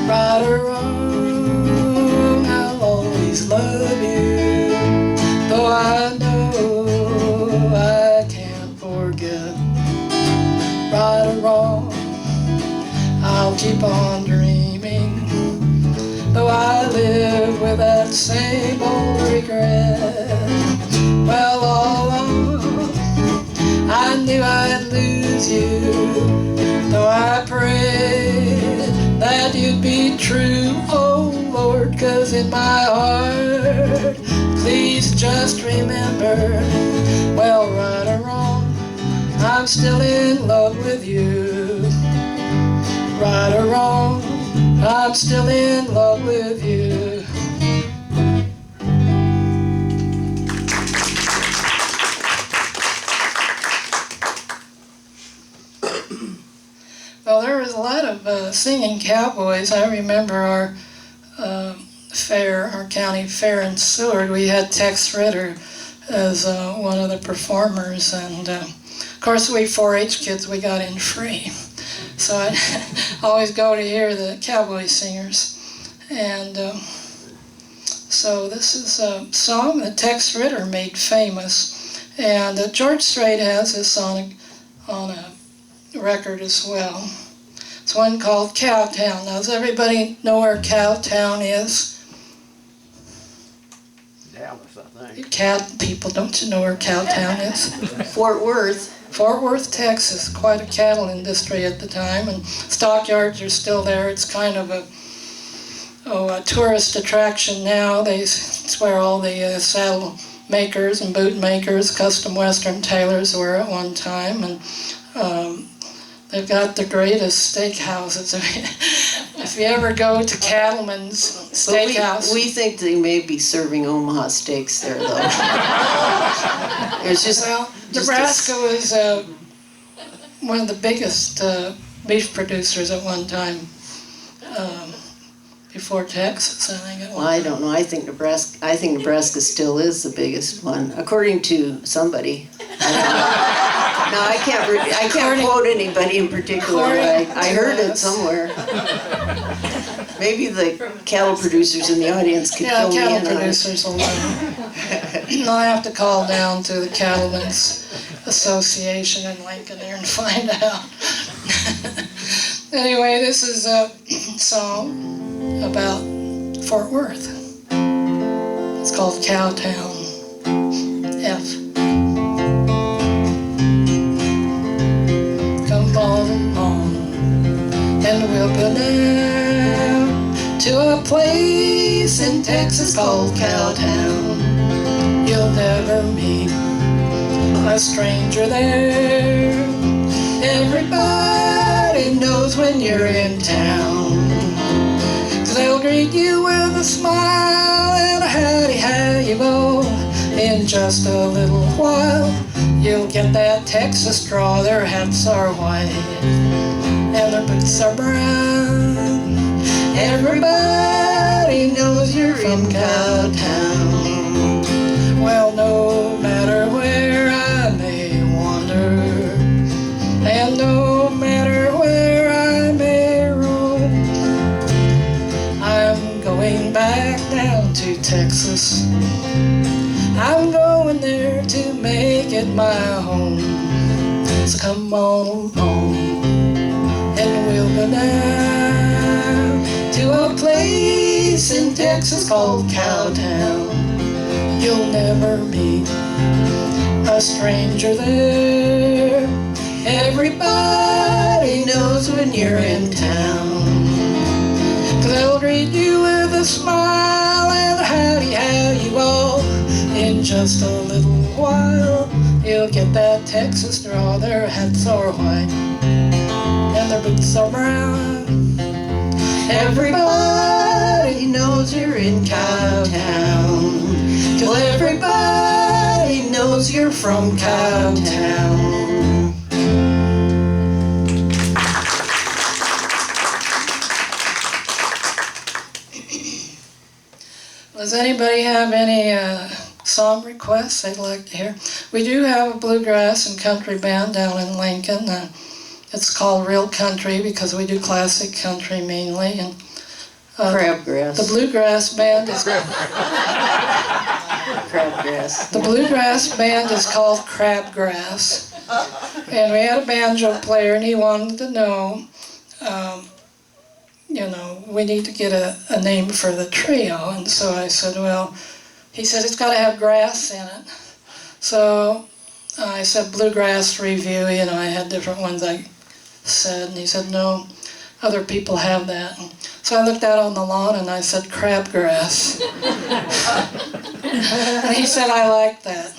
[SPEAKER 5] Right or wrong, I'll always love you, though I know I can't forget. Right or wrong, I'll keep on dreaming, though I live with that same old regret. Well, all along I knew I'd lose you, though I prayed that you'd be true, oh Lord, 'cause in my heart, please just remember, well, right or wrong, I'm still in love with you. Right or wrong, I'm still in love with you. Well, there was a lot of singing cowboys. I remember our fair, our county fair in Seward. We had Tex Ritter as one of the performers, and of course we 4-H kids, we got in free. So I always go to hear the cowboy singers. And so this is a song that Tex Ritter made famous. And George Strait has this on a record as well. It's one called Cowtown. Now, does everybody know where Cowtown is?
[SPEAKER 9] Dallas, I think.
[SPEAKER 5] Cat people, don't you know where Cowtown is?
[SPEAKER 4] Fort Worth.
[SPEAKER 5] Fort Worth, Texas, quite a cattle industry at the time, and stockyards are still there. It's kind of a tourist attraction now. It's where all the saddle makers and boot makers, custom Western tailors were at one time, and they've got the greatest steakhouses. If you ever go to Cattleman's Steakhouse.
[SPEAKER 4] We think they may be serving Omaha steaks there, though. It's just,
[SPEAKER 5] Well, Nebraska was one of the biggest beef producers at one time, before Texas, I think it was.
[SPEAKER 4] well, I don't know. I think Nebraska still is the biggest one, according to somebody. I don't know. No, I can't quote anybody in particular. I heard it somewhere. Maybe the cattle producers in the audience could
[SPEAKER 5] Yeah,
[SPEAKER 4] fill me in
[SPEAKER 5] cattle
[SPEAKER 4] on it.
[SPEAKER 5] producers will know. I have to call down to the Cattlemen's Association in Lincoln there and find out. Anyway, this is a song about Fort Worth. It's called Cowtown. F. Come on along, and we'll go down to a place in Texas called Cowtown. You'll never meet a stranger there. Everybody knows when you're in town, 'cause they'll greet you with a smile and a howdy, how you go. In just a little while, you'll get that Texas draw. Their hats are white and their boots are brown. Everybody everybody knows you're from Cowtown. Well, no matter where I may wander, and no matter where I may roam, I'm going back down to Texas. I'm going there to make it my home. So come on home, and we'll go down to a place in Texas called Cowtown. You'll never meet a stranger there. Everybody knows when you're in town, 'cause they'll greet you with a smile and a howdy, how you all. In just a little while, you'll get that Texas draw. Their hats are white and their boots are brown. Everybody knows you're in Cowtown, 'cause everybody knows you're from Cowtown. Does anybody have any song requests they'd like to hear? We do have a bluegrass and country band down in Lincoln. It's called Real Country because we do classic country mainly. And
[SPEAKER 4] Crabgrass.
[SPEAKER 5] the bluegrass band is
[SPEAKER 4] Crabgrass.
[SPEAKER 5] the bluegrass band is called Crabgrass. And we had a banjo player, and he wanted to know, we need to get a name for the trio. And so I said, well, he said it's got to have grass in it. So I said Bluegrass Review. I had different ones I said, and he said no, other people have that. And so I looked out on the lawn and I said Crabgrass. And he said I like that.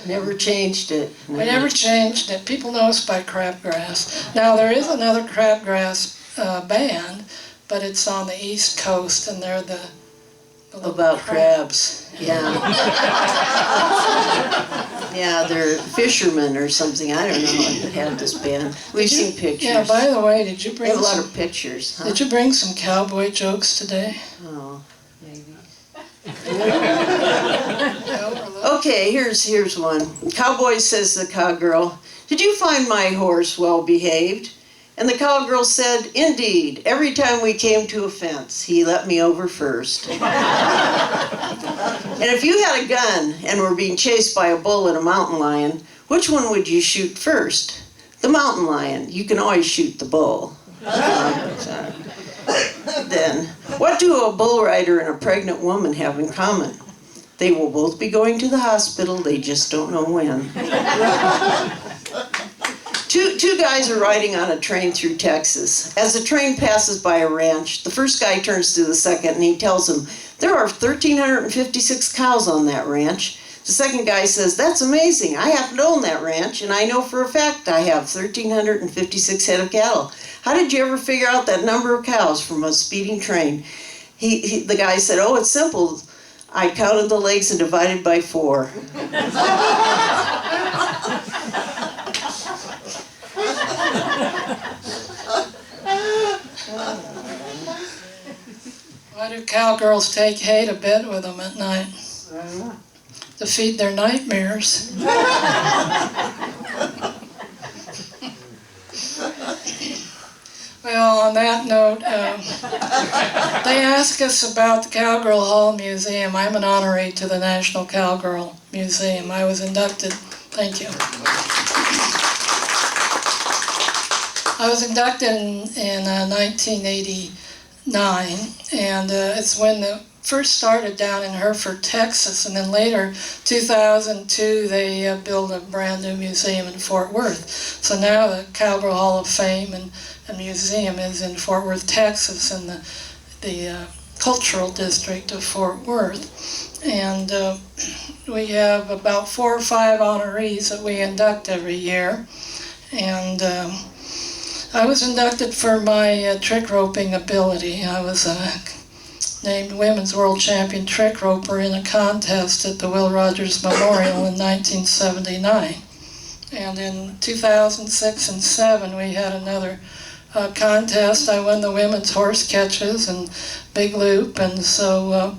[SPEAKER 4] Never changed it.
[SPEAKER 5] We never changed it. People know us by Crabgrass. Now there is another Crabgrass band, but it's on the East Coast, and they're the
[SPEAKER 4] About crabs. Yeah. Yeah, they're fishermen or something. I don't know that had this band. We've seen pictures.
[SPEAKER 5] Yeah, by the way, did you
[SPEAKER 4] We
[SPEAKER 5] bring
[SPEAKER 4] have a lot
[SPEAKER 5] some,
[SPEAKER 4] of pictures. Huh?
[SPEAKER 5] did you bring some cowboy jokes today?
[SPEAKER 4] Oh, maybe.
[SPEAKER 5] No,
[SPEAKER 4] Okay, here's one. Cowboy says to the cowgirl, "Did you find my horse well behaved?" And the cowgirl said, "Indeed, every time we came to a fence, he let me over first." And if you had a gun and were being chased by a bull and a mountain lion, which one would you shoot first? The mountain lion. You can always shoot the bull. Then, what do a bull rider and a pregnant woman have in common? They will both be going to the hospital, they just don't know when. Two guys are riding on a train through Texas. As the train passes by a ranch, the first guy turns to the second and he tells him, "There are 1,356 cows on that ranch." The second guy says, "That's amazing. I happen to own that ranch, and I know for a fact I have 1,356 head of cattle. How did you ever figure out that number of cows from a speeding train?" The guy said, "Oh, it's simple. I counted the legs and divided by 4.
[SPEAKER 5] Why do cowgirls take hay to bed with them at night? To feed their nightmares. Well, on that note, they ask us about the Cowgirl Hall Museum. I'm an honoree to the National Cowgirl Museum. I was inducted. Thank you. I was inducted in 1989, and it's when the first started down in Hereford, Texas, and then later, 2002, they built a brand new museum in Fort Worth. So now the Cowgirl Hall of Fame and museum is in Fort Worth, Texas, in the cultural district of Fort Worth. And we have about 4 or 5 honorees that we induct every year. And I was inducted for my trick roping ability. I was named Women's World Champion Trick Roper in a contest at the Will Rogers Memorial in 1979. And in 2006 and 2007 we had another contest. I won the women's horse catches and big loop, and so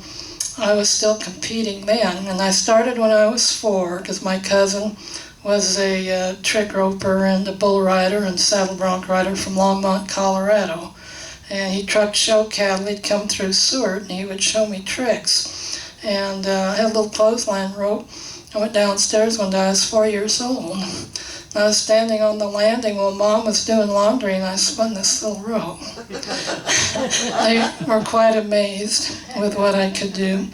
[SPEAKER 5] I was still competing then. And I started when I was 4, because my cousin was a trick roper and a bull rider and saddle bronc rider from Longmont, Colorado. And he trucked show cattle. He'd come through Seward, and he would show me tricks. And I had a little clothesline rope. I went downstairs one day. I was 4 years old. I was standing on the landing while Mom was doing laundry, and I spun this little rope. They were quite amazed with what I could do.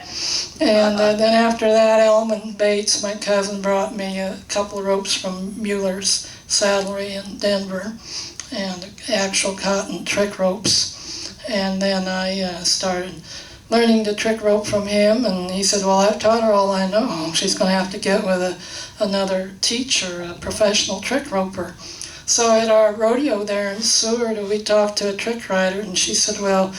[SPEAKER 5] And then after that, Elman Bates, my cousin, brought me a couple of ropes from Mueller's Saddlery in Denver, and actual cotton trick ropes. And then I started learning to trick rope from him, and he said, well, I've taught her all I know. She's going to have to get with another teacher, a professional trick roper. So at our rodeo there in Seward, we talked to a trick rider, and she said, well,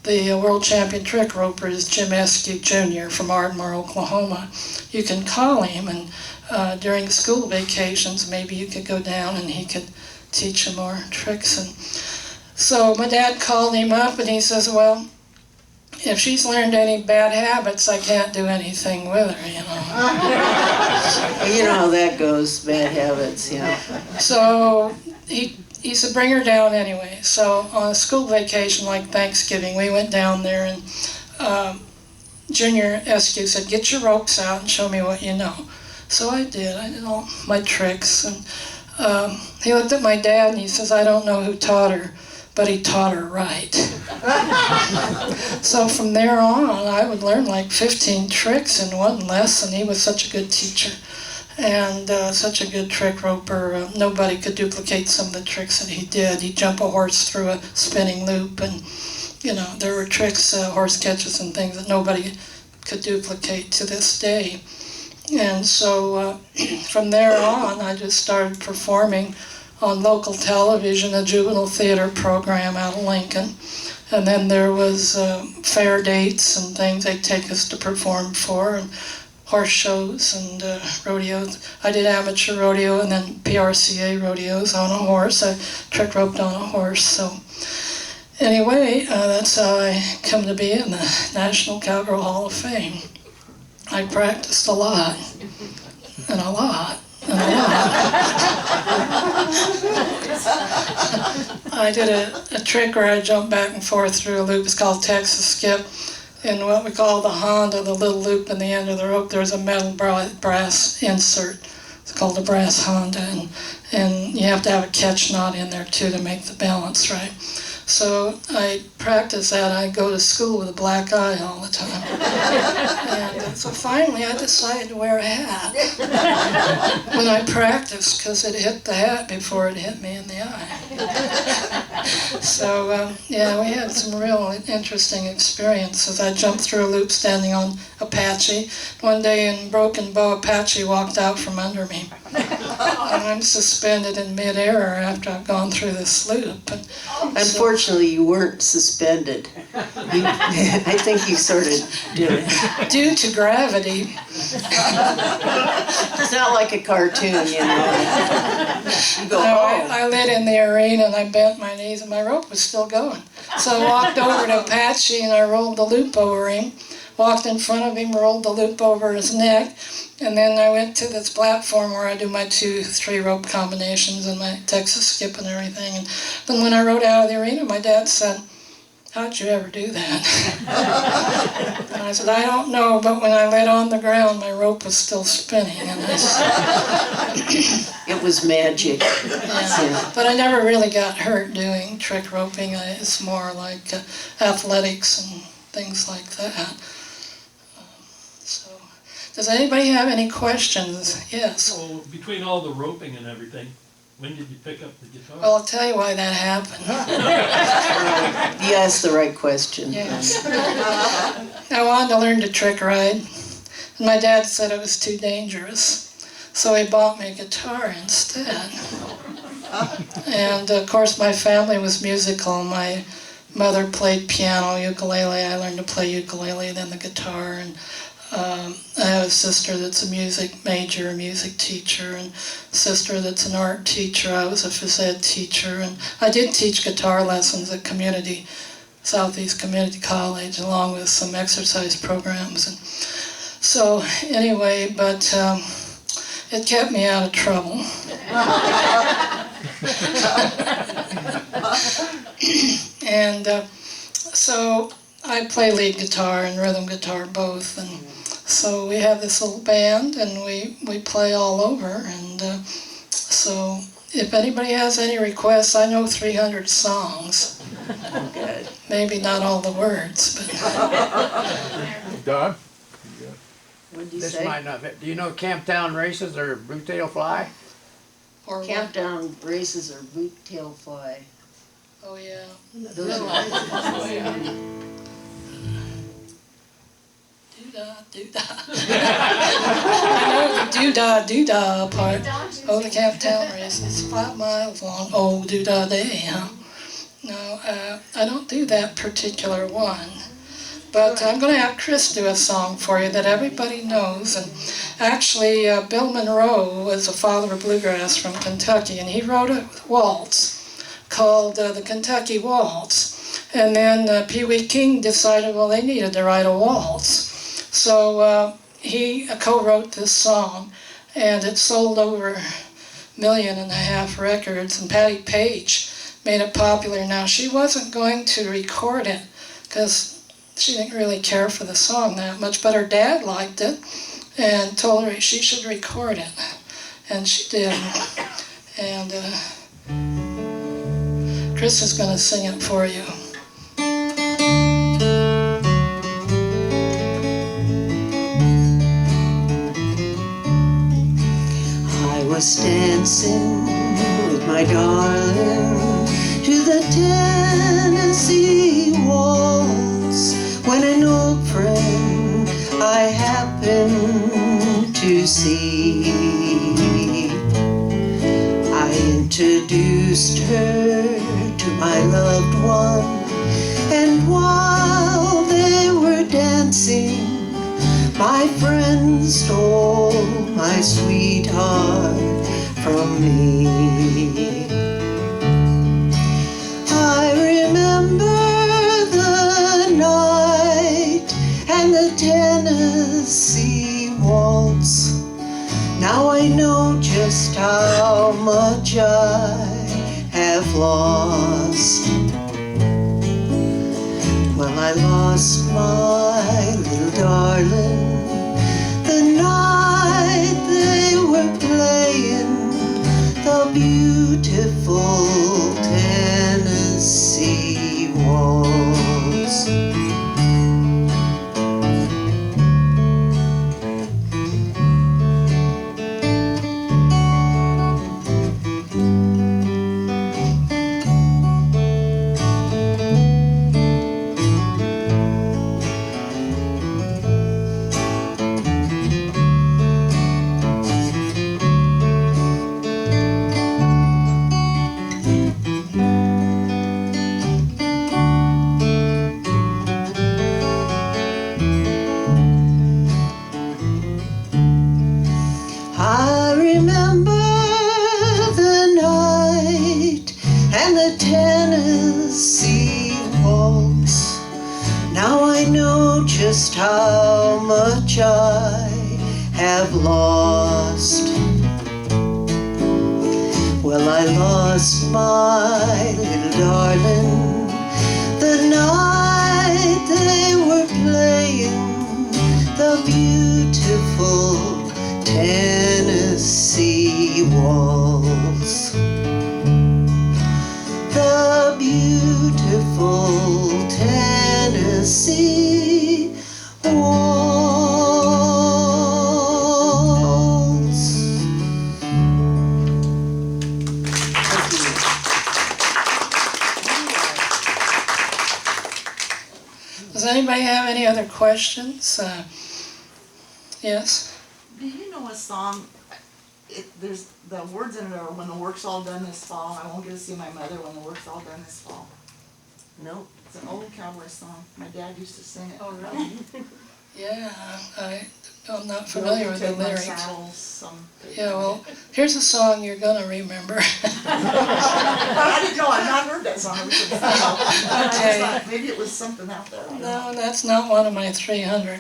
[SPEAKER 5] the world champion trick roper is Jim Eskew Jr. from Ardmore, Oklahoma. You can call him, and during school vacations, maybe you could go down and he could teach you more tricks. And so my dad called him up, and he says, well, if she's learned any bad habits, I can't do anything with her, you know.
[SPEAKER 4] You know how that goes, bad habits, yeah.
[SPEAKER 5] So he said, bring her down anyway. So on a school vacation like Thanksgiving, we went down there, and Junior Eskew said, get your ropes out and show me what you know. So I did all my tricks. And he looked at my dad and he says, I don't know who taught her, but he taught her right. So from there on, I would learn like 15 tricks in one lesson. He was such a good teacher and such a good trick roper. Nobody could duplicate some of the tricks that he did. He'd jump a horse through a spinning loop, and you know, there were tricks, horse catches and things that nobody could duplicate to this day. And so from there on, I just started performing on local television, a juvenile theater program out of Lincoln. And then there was fair dates and things they'd take us to perform for, and horse shows and rodeos. I did amateur rodeo and then PRCA rodeos on a horse. I trick roped on a horse. So anyway, that's how I come to be in the National Cowgirl Hall of Fame. I practiced a lot, and a lot. I did a trick where I jumped back and forth through a loop. It's called Texas Skip. In what we call the Honda, the little loop in the end of the rope, there's a metal brass insert. It's called a brass Honda, and you have to have a catch knot in there too to make the balance right. So I practice that. I go to school with a black eye all the time. And so finally I decided to wear a hat when I practiced, because it hit the hat before it hit me in the eye. So yeah, we had some real interesting experiences. I jumped through a loop standing on Apache. One day in Broken Bow, Apache walked out from under me. And I'm suspended in midair after I've gone through this loop. And
[SPEAKER 4] unfortunately, you weren't suspended. I think you sort of did it.
[SPEAKER 5] Due to gravity.
[SPEAKER 4] It's not like a cartoon, you know. You go,
[SPEAKER 5] I lit in the arena and I bent my knees and my rope was still going. So I walked over to Apache and I rolled the loop over him. Walked in front of him, rolled the loop over his neck, and then I went to this platform where I do my 2-3 rope combinations and my Texas Skip and everything. And then when I rode out of the arena, my dad said, how'd you ever do that? And I said, I don't know, but when I laid on the ground, my rope was still spinning. And I said,
[SPEAKER 4] it was magic.
[SPEAKER 5] yeah. But I never really got hurt doing trick roping. It's more like athletics and things like that. So, does anybody have any questions? Yes.
[SPEAKER 6] So between all the roping and everything, when did you pick up the guitar?
[SPEAKER 5] Well, I'll tell you why that happened.
[SPEAKER 4] You asked the right question.
[SPEAKER 5] Yes. I wanted to learn to trick ride, and my dad said it was too dangerous, so he bought me a guitar instead. And of course, my family was musical. My mother played piano, ukulele. I learned to play ukulele, then the guitar, and I have a sister that's a music major, a music teacher, and a sister that's an art teacher. I was a phys ed teacher, and I did teach guitar lessons at Southeast Community College, along with some exercise programs. And so anyway, but it kept me out of trouble. And so I play lead guitar and rhythm guitar both, and so we have this little band, and we play all over. And so if anybody has any requests, I know 300 songs.
[SPEAKER 4] Good.
[SPEAKER 5] Maybe not all the words, but
[SPEAKER 9] Don?
[SPEAKER 4] What'd you
[SPEAKER 9] This
[SPEAKER 4] say?
[SPEAKER 9] might not be, do you know Camptown Races or Bluetail Fly?
[SPEAKER 5] or what?
[SPEAKER 4] Countdown races or boot tail fly.
[SPEAKER 5] Oh yeah.
[SPEAKER 4] Those are
[SPEAKER 5] Doo-dah, doo-dah. I know the doo-dah, doo-dah part. Oh, the Camptown race is 5 miles long. Oh, doo-dah day, huh? No, I don't do that particular one. But I'm going to have Chris do a song for you that everybody knows. And actually, Bill Monroe was a father of bluegrass from Kentucky, and he wrote a waltz called the Kentucky Waltz. And then Pee Wee King decided, well, they needed to write a waltz. So he co-wrote this song, and it sold over 1.5 million records, and Patti Page made it popular. Now, she wasn't going to record it because she didn't really care for the song that much, but her dad liked it and told her she should record it, and she did. And Chris is going to sing it for you.
[SPEAKER 4] I was dancing with my darling to the Tennessee waltz when an old friend I happened to see. I introduced her to my loved one, and while they were dancing, my friend stole my sweetheart from me. I remember the night and the Tennessee waltz. Now I know just how much I have lost. Well, I lost my little darling the night they were playing the beautiful Tennessee waltz. I remember the night and the Tennessee waltz. Now I know just how much I have lost. Well, I lost my little darling the night they were playing the beautiful Tennessee waltz. The beautiful Tennessee waltz. Thank you.
[SPEAKER 5] Does anybody have any other questions? Yes?
[SPEAKER 1] Do you know a song, there's, the words in it are, when the work's all done this fall, I won't get to see my mother when the work's all done this fall.
[SPEAKER 4] No.
[SPEAKER 1] It's an old cowboy song. My dad used to sing it.
[SPEAKER 5] Oh, really? Yeah, I'm not familiar with the
[SPEAKER 1] Take my
[SPEAKER 5] lyrics.
[SPEAKER 1] saddles, some.
[SPEAKER 5] Yeah, well, here's a song you're gonna remember.
[SPEAKER 1] I didn't know, I've not heard that song. I just
[SPEAKER 5] Okay.
[SPEAKER 1] thought maybe it was something out there. I don't know.
[SPEAKER 5] No, that's not one of my 300.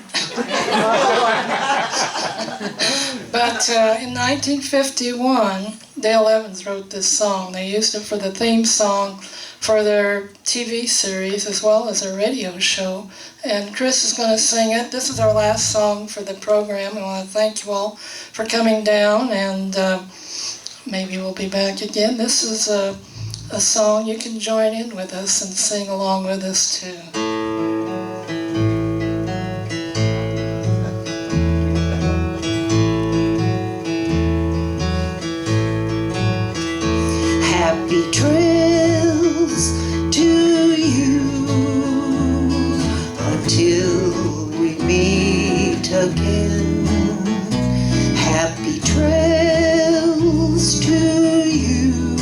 [SPEAKER 5] But in 1951, Dale Evans wrote this song. They used it for the theme song for their TV series as well as their radio show. And Chris is going to sing it. This is our last song for the program. I want to thank you all for coming down, and maybe we'll be back again. This is a song you can join in with us and sing along with us too.
[SPEAKER 4] Happy trails to you until we meet again. Happy trails to you.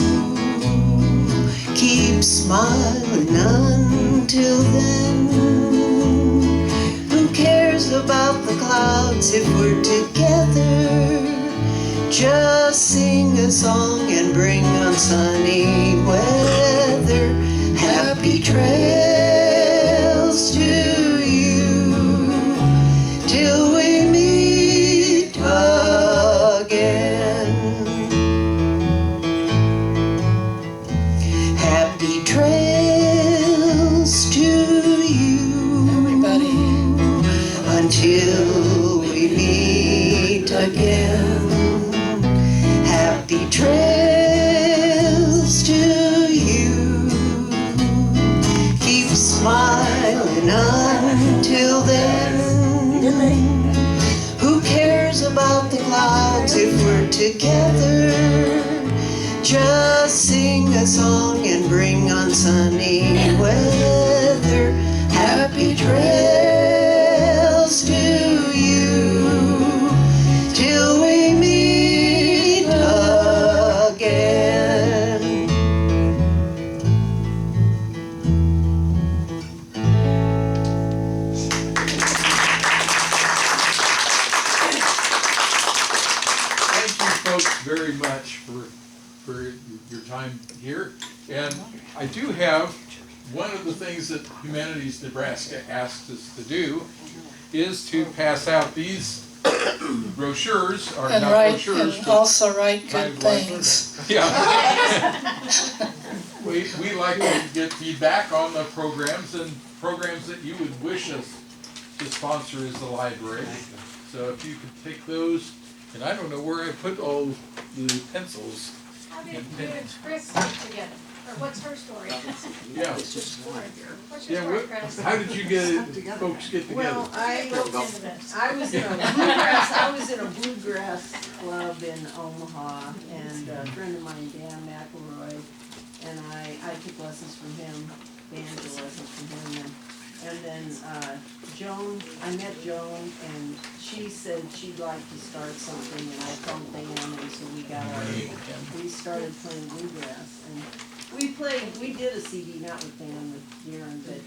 [SPEAKER 4] Keep smiling until then. Who cares about the clouds if we're together? Just sing a song and bring on sunny weather. Happy trails to you till we meet again. Happy trails to you,
[SPEAKER 5] Everybody.
[SPEAKER 4] until we meet again. Happy trails to you. Keep smiling until then. Who cares about the clouds if we're together? Just sing a song and bring on sunny weather. Happy trails to you till we meet again.
[SPEAKER 3] Thank you folks very much for your time here. And I do have, one of the things that Humanities Nebraska asked us to do is to pass out these brochures, or
[SPEAKER 5] And
[SPEAKER 3] not
[SPEAKER 5] write,
[SPEAKER 3] brochures,
[SPEAKER 5] and
[SPEAKER 3] but
[SPEAKER 5] also write good
[SPEAKER 3] kind of like-
[SPEAKER 5] things.
[SPEAKER 3] yeah. We like to get feedback on the programs and programs that you would wish us to sponsor as the library. So if you could take those, and I don't know where I put all the pencils.
[SPEAKER 8] How did you and Chris get together? Or what's her story?
[SPEAKER 3] Yeah.
[SPEAKER 8] What's your story,
[SPEAKER 3] Yeah,
[SPEAKER 8] Chris?
[SPEAKER 3] how did you folks get together?
[SPEAKER 10] Well,
[SPEAKER 8] I roped into this.
[SPEAKER 10] I was in a bluegrass club in Omaha, and a friend of mine, Dan McElroy, and I took lessons from him, banjo lessons from him, and then Joan, I met Joan, and she said she'd like to start something, and I called Dan, and so we started playing bluegrass, and we did a CD, not with Dan, with Darren, but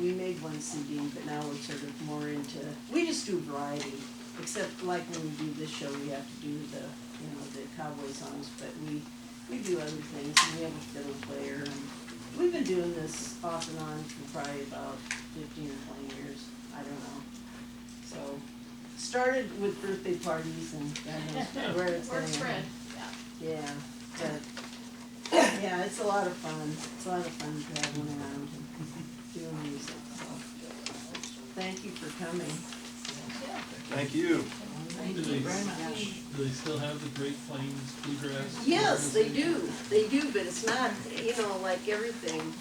[SPEAKER 10] we made one CD, but now we're sort of more into, we just do variety, except like when we do this show, we have to do the cowboy songs, but we do other things, and we have a fiddle player, and we've been doing this off and on for probably about 15 or 20 years, I don't know. So, started with birthday parties, and God knows where it's going.
[SPEAKER 8] Word spread, yeah.
[SPEAKER 10] Yeah, but, yeah, it's a lot of fun. It's a lot of fun traveling around and doing music, so. Thank you for coming.
[SPEAKER 7] Thank you.
[SPEAKER 1] Thank
[SPEAKER 6] Do
[SPEAKER 1] you
[SPEAKER 6] they,
[SPEAKER 1] very much.
[SPEAKER 6] do they still have the Great Plains bluegrass?
[SPEAKER 10] Yes, they do, but it's not, like everything,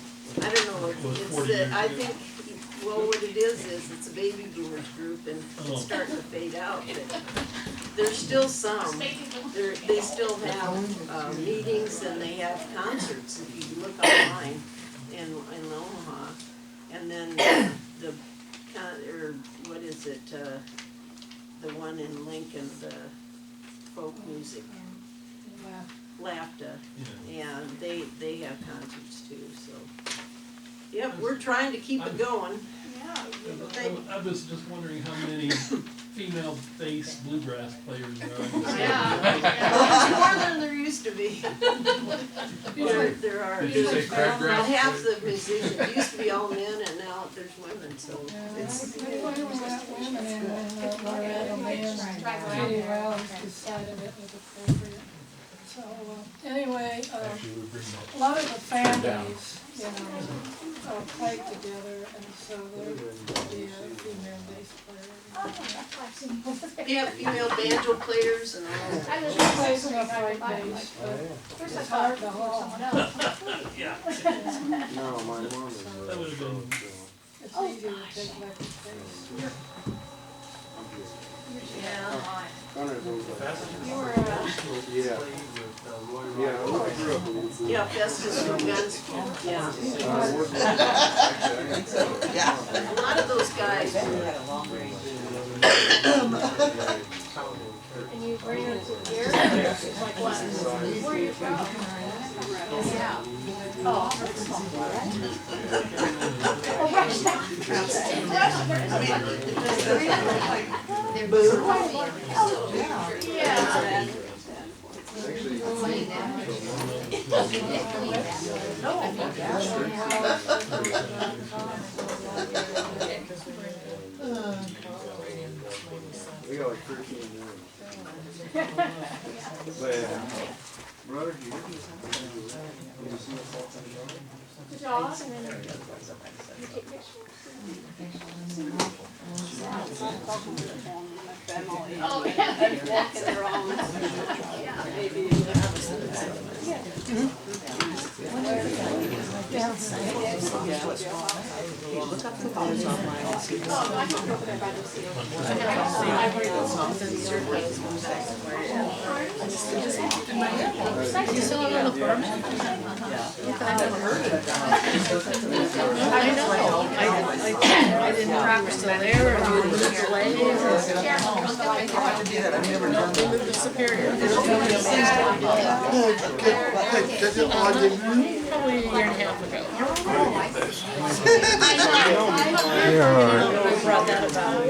[SPEAKER 10] I don't know,
[SPEAKER 6] It was
[SPEAKER 10] it's
[SPEAKER 6] 40 years
[SPEAKER 10] I
[SPEAKER 6] ago.
[SPEAKER 10] think, well, what it is it's a baby boomers group, and
[SPEAKER 6] Oh.
[SPEAKER 10] it's starting to fade out, but there's still some. They still have, meetings, and they have concerts, if you look online in Omaha. And then the one in Lincoln, the folk music, LAFTA,
[SPEAKER 6] Yeah.
[SPEAKER 10] and they have concerts too, so. Yep, we're trying to keep it going.
[SPEAKER 8] Yeah.
[SPEAKER 6] I was just wondering how many female-faced bluegrass players there are.
[SPEAKER 10] There's more than there used to be. There are.
[SPEAKER 3] Did you say crabgrass?
[SPEAKER 10] About half the musicians, used to be all men and now there's women, so it's.
[SPEAKER 5] So, anyway,
[SPEAKER 3] Actually, we bring that.
[SPEAKER 5] a lot of the families, play together, and so there would be a female bass player.
[SPEAKER 10] Yeah, female banjo players and all.
[SPEAKER 5] She plays enough right bass, but it's hard to haul.
[SPEAKER 6] Yeah.
[SPEAKER 7] No, my mom is.
[SPEAKER 6] That would've been,
[SPEAKER 5] It's easy to take back the bass.
[SPEAKER 10] Yeah.
[SPEAKER 7] One of those, like,
[SPEAKER 8] You were,
[SPEAKER 7] yeah. Yeah, I grew up with it.
[SPEAKER 10] Yeah, Festus from Gunsmoke, yeah.
[SPEAKER 1] Yeah.
[SPEAKER 10] A lot of those guys were.
[SPEAKER 8] and you bring her to here, like what? Where are you from? Yeah. Oh. Yeah.
[SPEAKER 7] We got like 13 years. But, brother, you see the fault in the yard?
[SPEAKER 8] Dog, and then you take pictures. Oh, yeah.
[SPEAKER 10] Walking their own. Look up the photos online.
[SPEAKER 8] Oh, I can go over there by the sea.
[SPEAKER 10] You still on the farm? I know, I didn't practice there, or you moved away, or.
[SPEAKER 1] I've never done that.
[SPEAKER 10] Moved to Superior. Probably a year and a half ago. Brought that about.